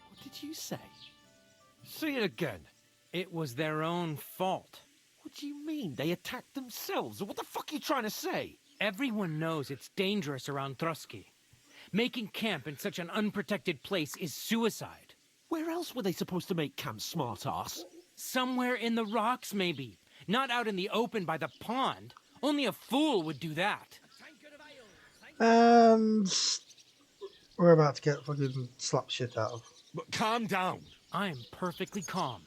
R: What did you say?
C: Say it again.
K: It was their own fault.
R: What do you mean? They attacked themselves? What the fuck are you trying to say?
K: Everyone knows it's dangerous around Trotsky. Making camp in such an unprotected place is suicide.
R: Where else were they supposed to make camp, smart-ass?
K: Somewhere in the rocks, maybe. Not out in the open by the pond. Only a fool would do that.
A: And we're about to get fucking slap shit out of.
B: But calm down.
K: I'm perfectly calm.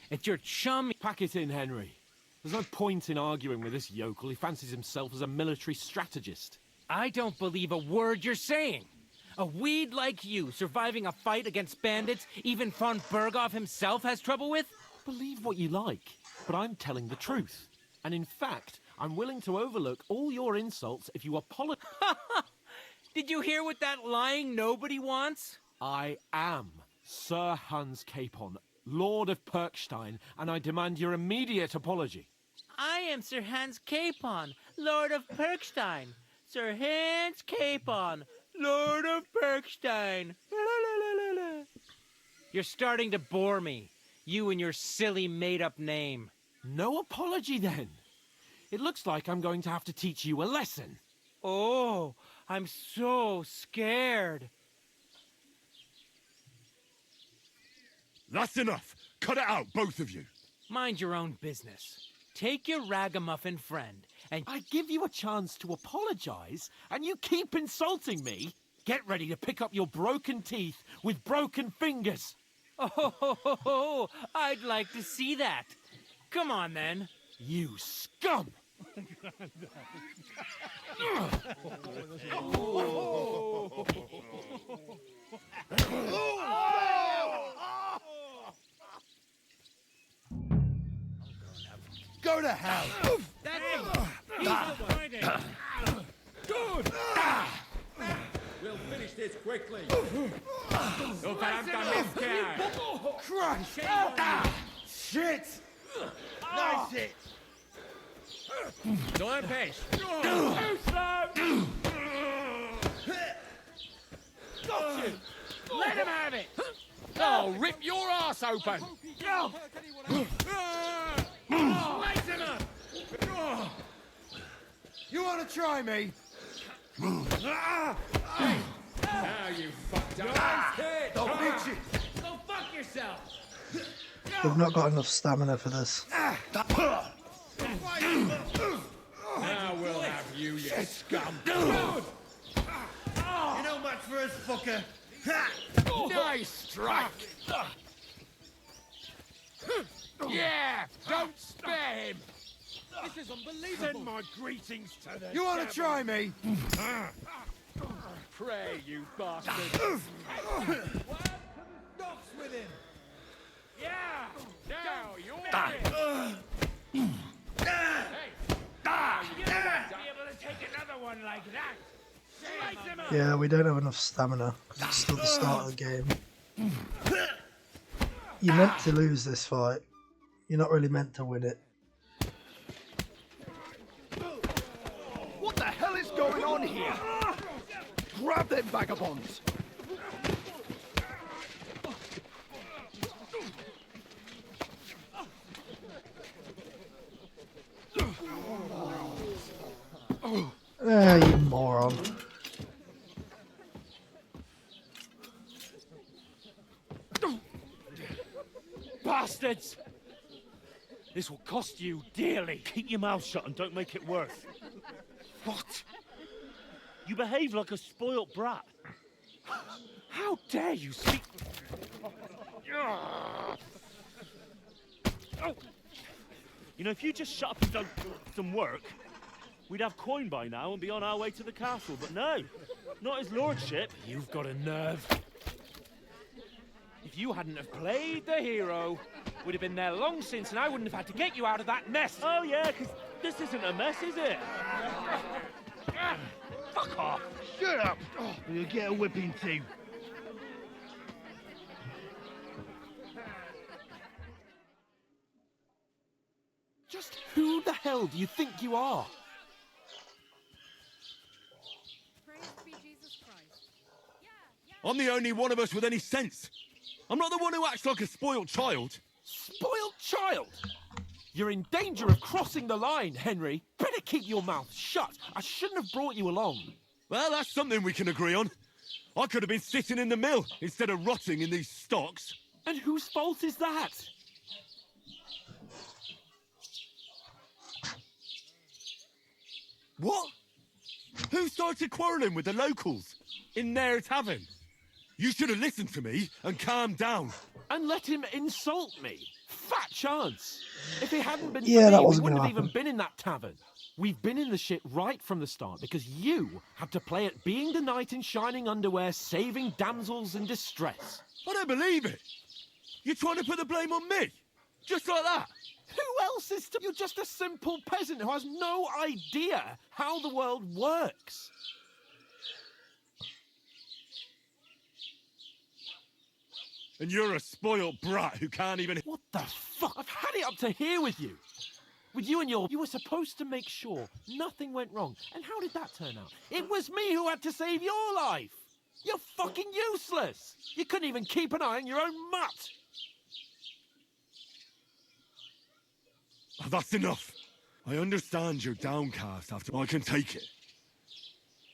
K: It's your chum.
R: Pack it in, Henry. There's no point in arguing with this yokel. He fancies himself as a military strategist.
K: I don't believe a word you're saying. A weed like you surviving a fight against bandits even von Berghoff himself has trouble with?
R: Believe what you like, but I'm telling the truth. And in fact, I'm willing to overlook all your insults if you apologize.
K: Did you hear what that lying nobody wants?
R: I am Sir Hans Capon, Lord of Perkstein, and I demand your immediate apology.
K: I am Sir Hans Capon, Lord of Perkstein. Sir Hans Capon, Lord of Perkstein. You're starting to bore me. You and your silly made-up name.
R: No apology, then. It looks like I'm going to have to teach you a lesson.
K: Oh, I'm so scared.
B: That's enough. Cut it out, both of you.
K: Mind your own business. Take your ragamuffin friend and...
R: I give you a chance to apologize, and you keep insulting me? Get ready to pick up your broken teeth with broken fingers.
K: Oh, I'd like to see that. Come on, then.
R: You scum!
O: Go to hell!
R: Good!
S: We'll finish this quickly.
O: Christ! Shit! Nice hit!
K: No pace.
O: Got you!
K: Let him have it.
S: I'll rip your ass open.
K: Light him up.
O: You want to try me?
S: Now you fucked up.
O: Don't hit you!
K: Go fuck yourself.
A: We've not got enough stamina for this.
S: Now we'll have you, you scum.
O: You're no match for us, fucker!
S: Nice strike. Yeah, don't spare him.
C: This is unbelievable. Send my greetings to the
O: You want to try me?
S: Pray, you bastard.
O: Dogs with him!
S: Yeah, now you're it.
K: One like that.
A: Yeah, we don't have enough stamina. It's still the start of the game. You're meant to lose this fight. You're not really meant to win it.
T: What the hell is going on here? Grab them vagabonds!
A: Ah, you moron.
C: Bastards! This will cost you dearly.
U: Keep your mouth shut and don't make it worse.
C: What?
U: You behave like a spoilt brat.
C: How dare you speak?
U: You know, if you just shut up and done some work, we'd have coin by now and be on our way to the castle. But no, not his lordship.
C: You've got a nerve.
K: if you hadn't have played the hero. We'd have been there long since, and I wouldn't have had to get you out of that nest.
U: Oh, yeah, because this isn't a mess, is it?
T: Fuck off! Shut up! Or you'll get a whipping too.
R: Just who the hell do you think you are?
B: I'm the only one of us with any sense. I'm not the one who acts like a spoiled child.
R: Spoiled child? You're in danger of crossing the line, Henry. Better keep your mouth shut. I shouldn't have brought you along.
B: Well, that's something we can agree on. I could have been sitting in the mill instead of rotting in these stocks.
R: And whose fault is that?
B: What? Who started quarrelling with the locals in their tavern? You should have listened to me and calmed down.
R: And let him insult me. Fat chance. If it hadn't been
A: Yeah,
R: for
A: that
R: me, we
A: wasn't
R: wouldn't
A: gonna
R: have even
A: happen.
R: been in that tavern. We've been in the shit right from the start because you had to play at being the knight in shining underwear, saving damsels in distress.
B: I don't believe it. You're trying to put the blame on me? Just like that?
R: Who else is to... You're just a simple peasant who has no idea how the world works.
B: And you're a spoiled brat who can't even...
R: What the fuck? I've had it up to here with you. With you and your... You were supposed to make sure nothing went wrong. And how did that turn out? It was me who had to save your life. You're fucking useless. You couldn't even keep an eye on your own mutt.
B: Oh, that's enough. I understand you're downcast after... I can take it.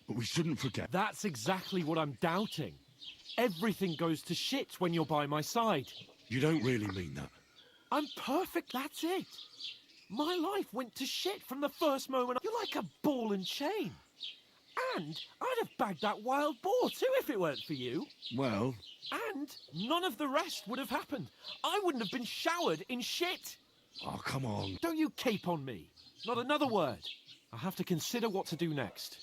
B: But we shouldn't forget...
R: That's exactly what I'm doubting. Everything goes to shit when you're by my side.
B: You don't really mean that.
R: I'm perfect, that's it. My life went to shit from the first moment. You're like a ball and chain. And I'd have bagged that wild boar too if it weren't for you.
B: Well...
R: And none of the rest would have happened. I wouldn't have been showered in shit.
B: Oh, come on.
R: Don't you cape on me. Not another word. I'll have to consider what to do next.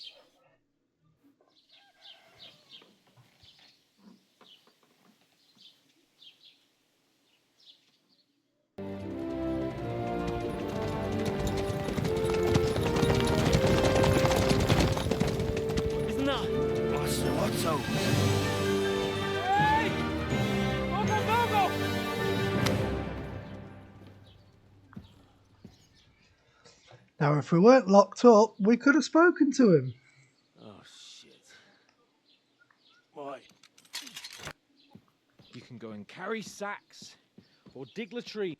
U: Isn't that...
T: Otto.
K: Hey! Go!
A: Now, if we weren't locked up, we could have spoken to him.
K: Oh, shit. Right. You can go and carry sacks or dig latrine.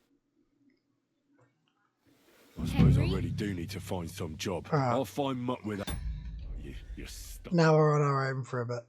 B: I suppose I really do need to find some job.
A: Right.
B: I'll find muck with that. You're stuck.
A: Now we're on our own for a bit.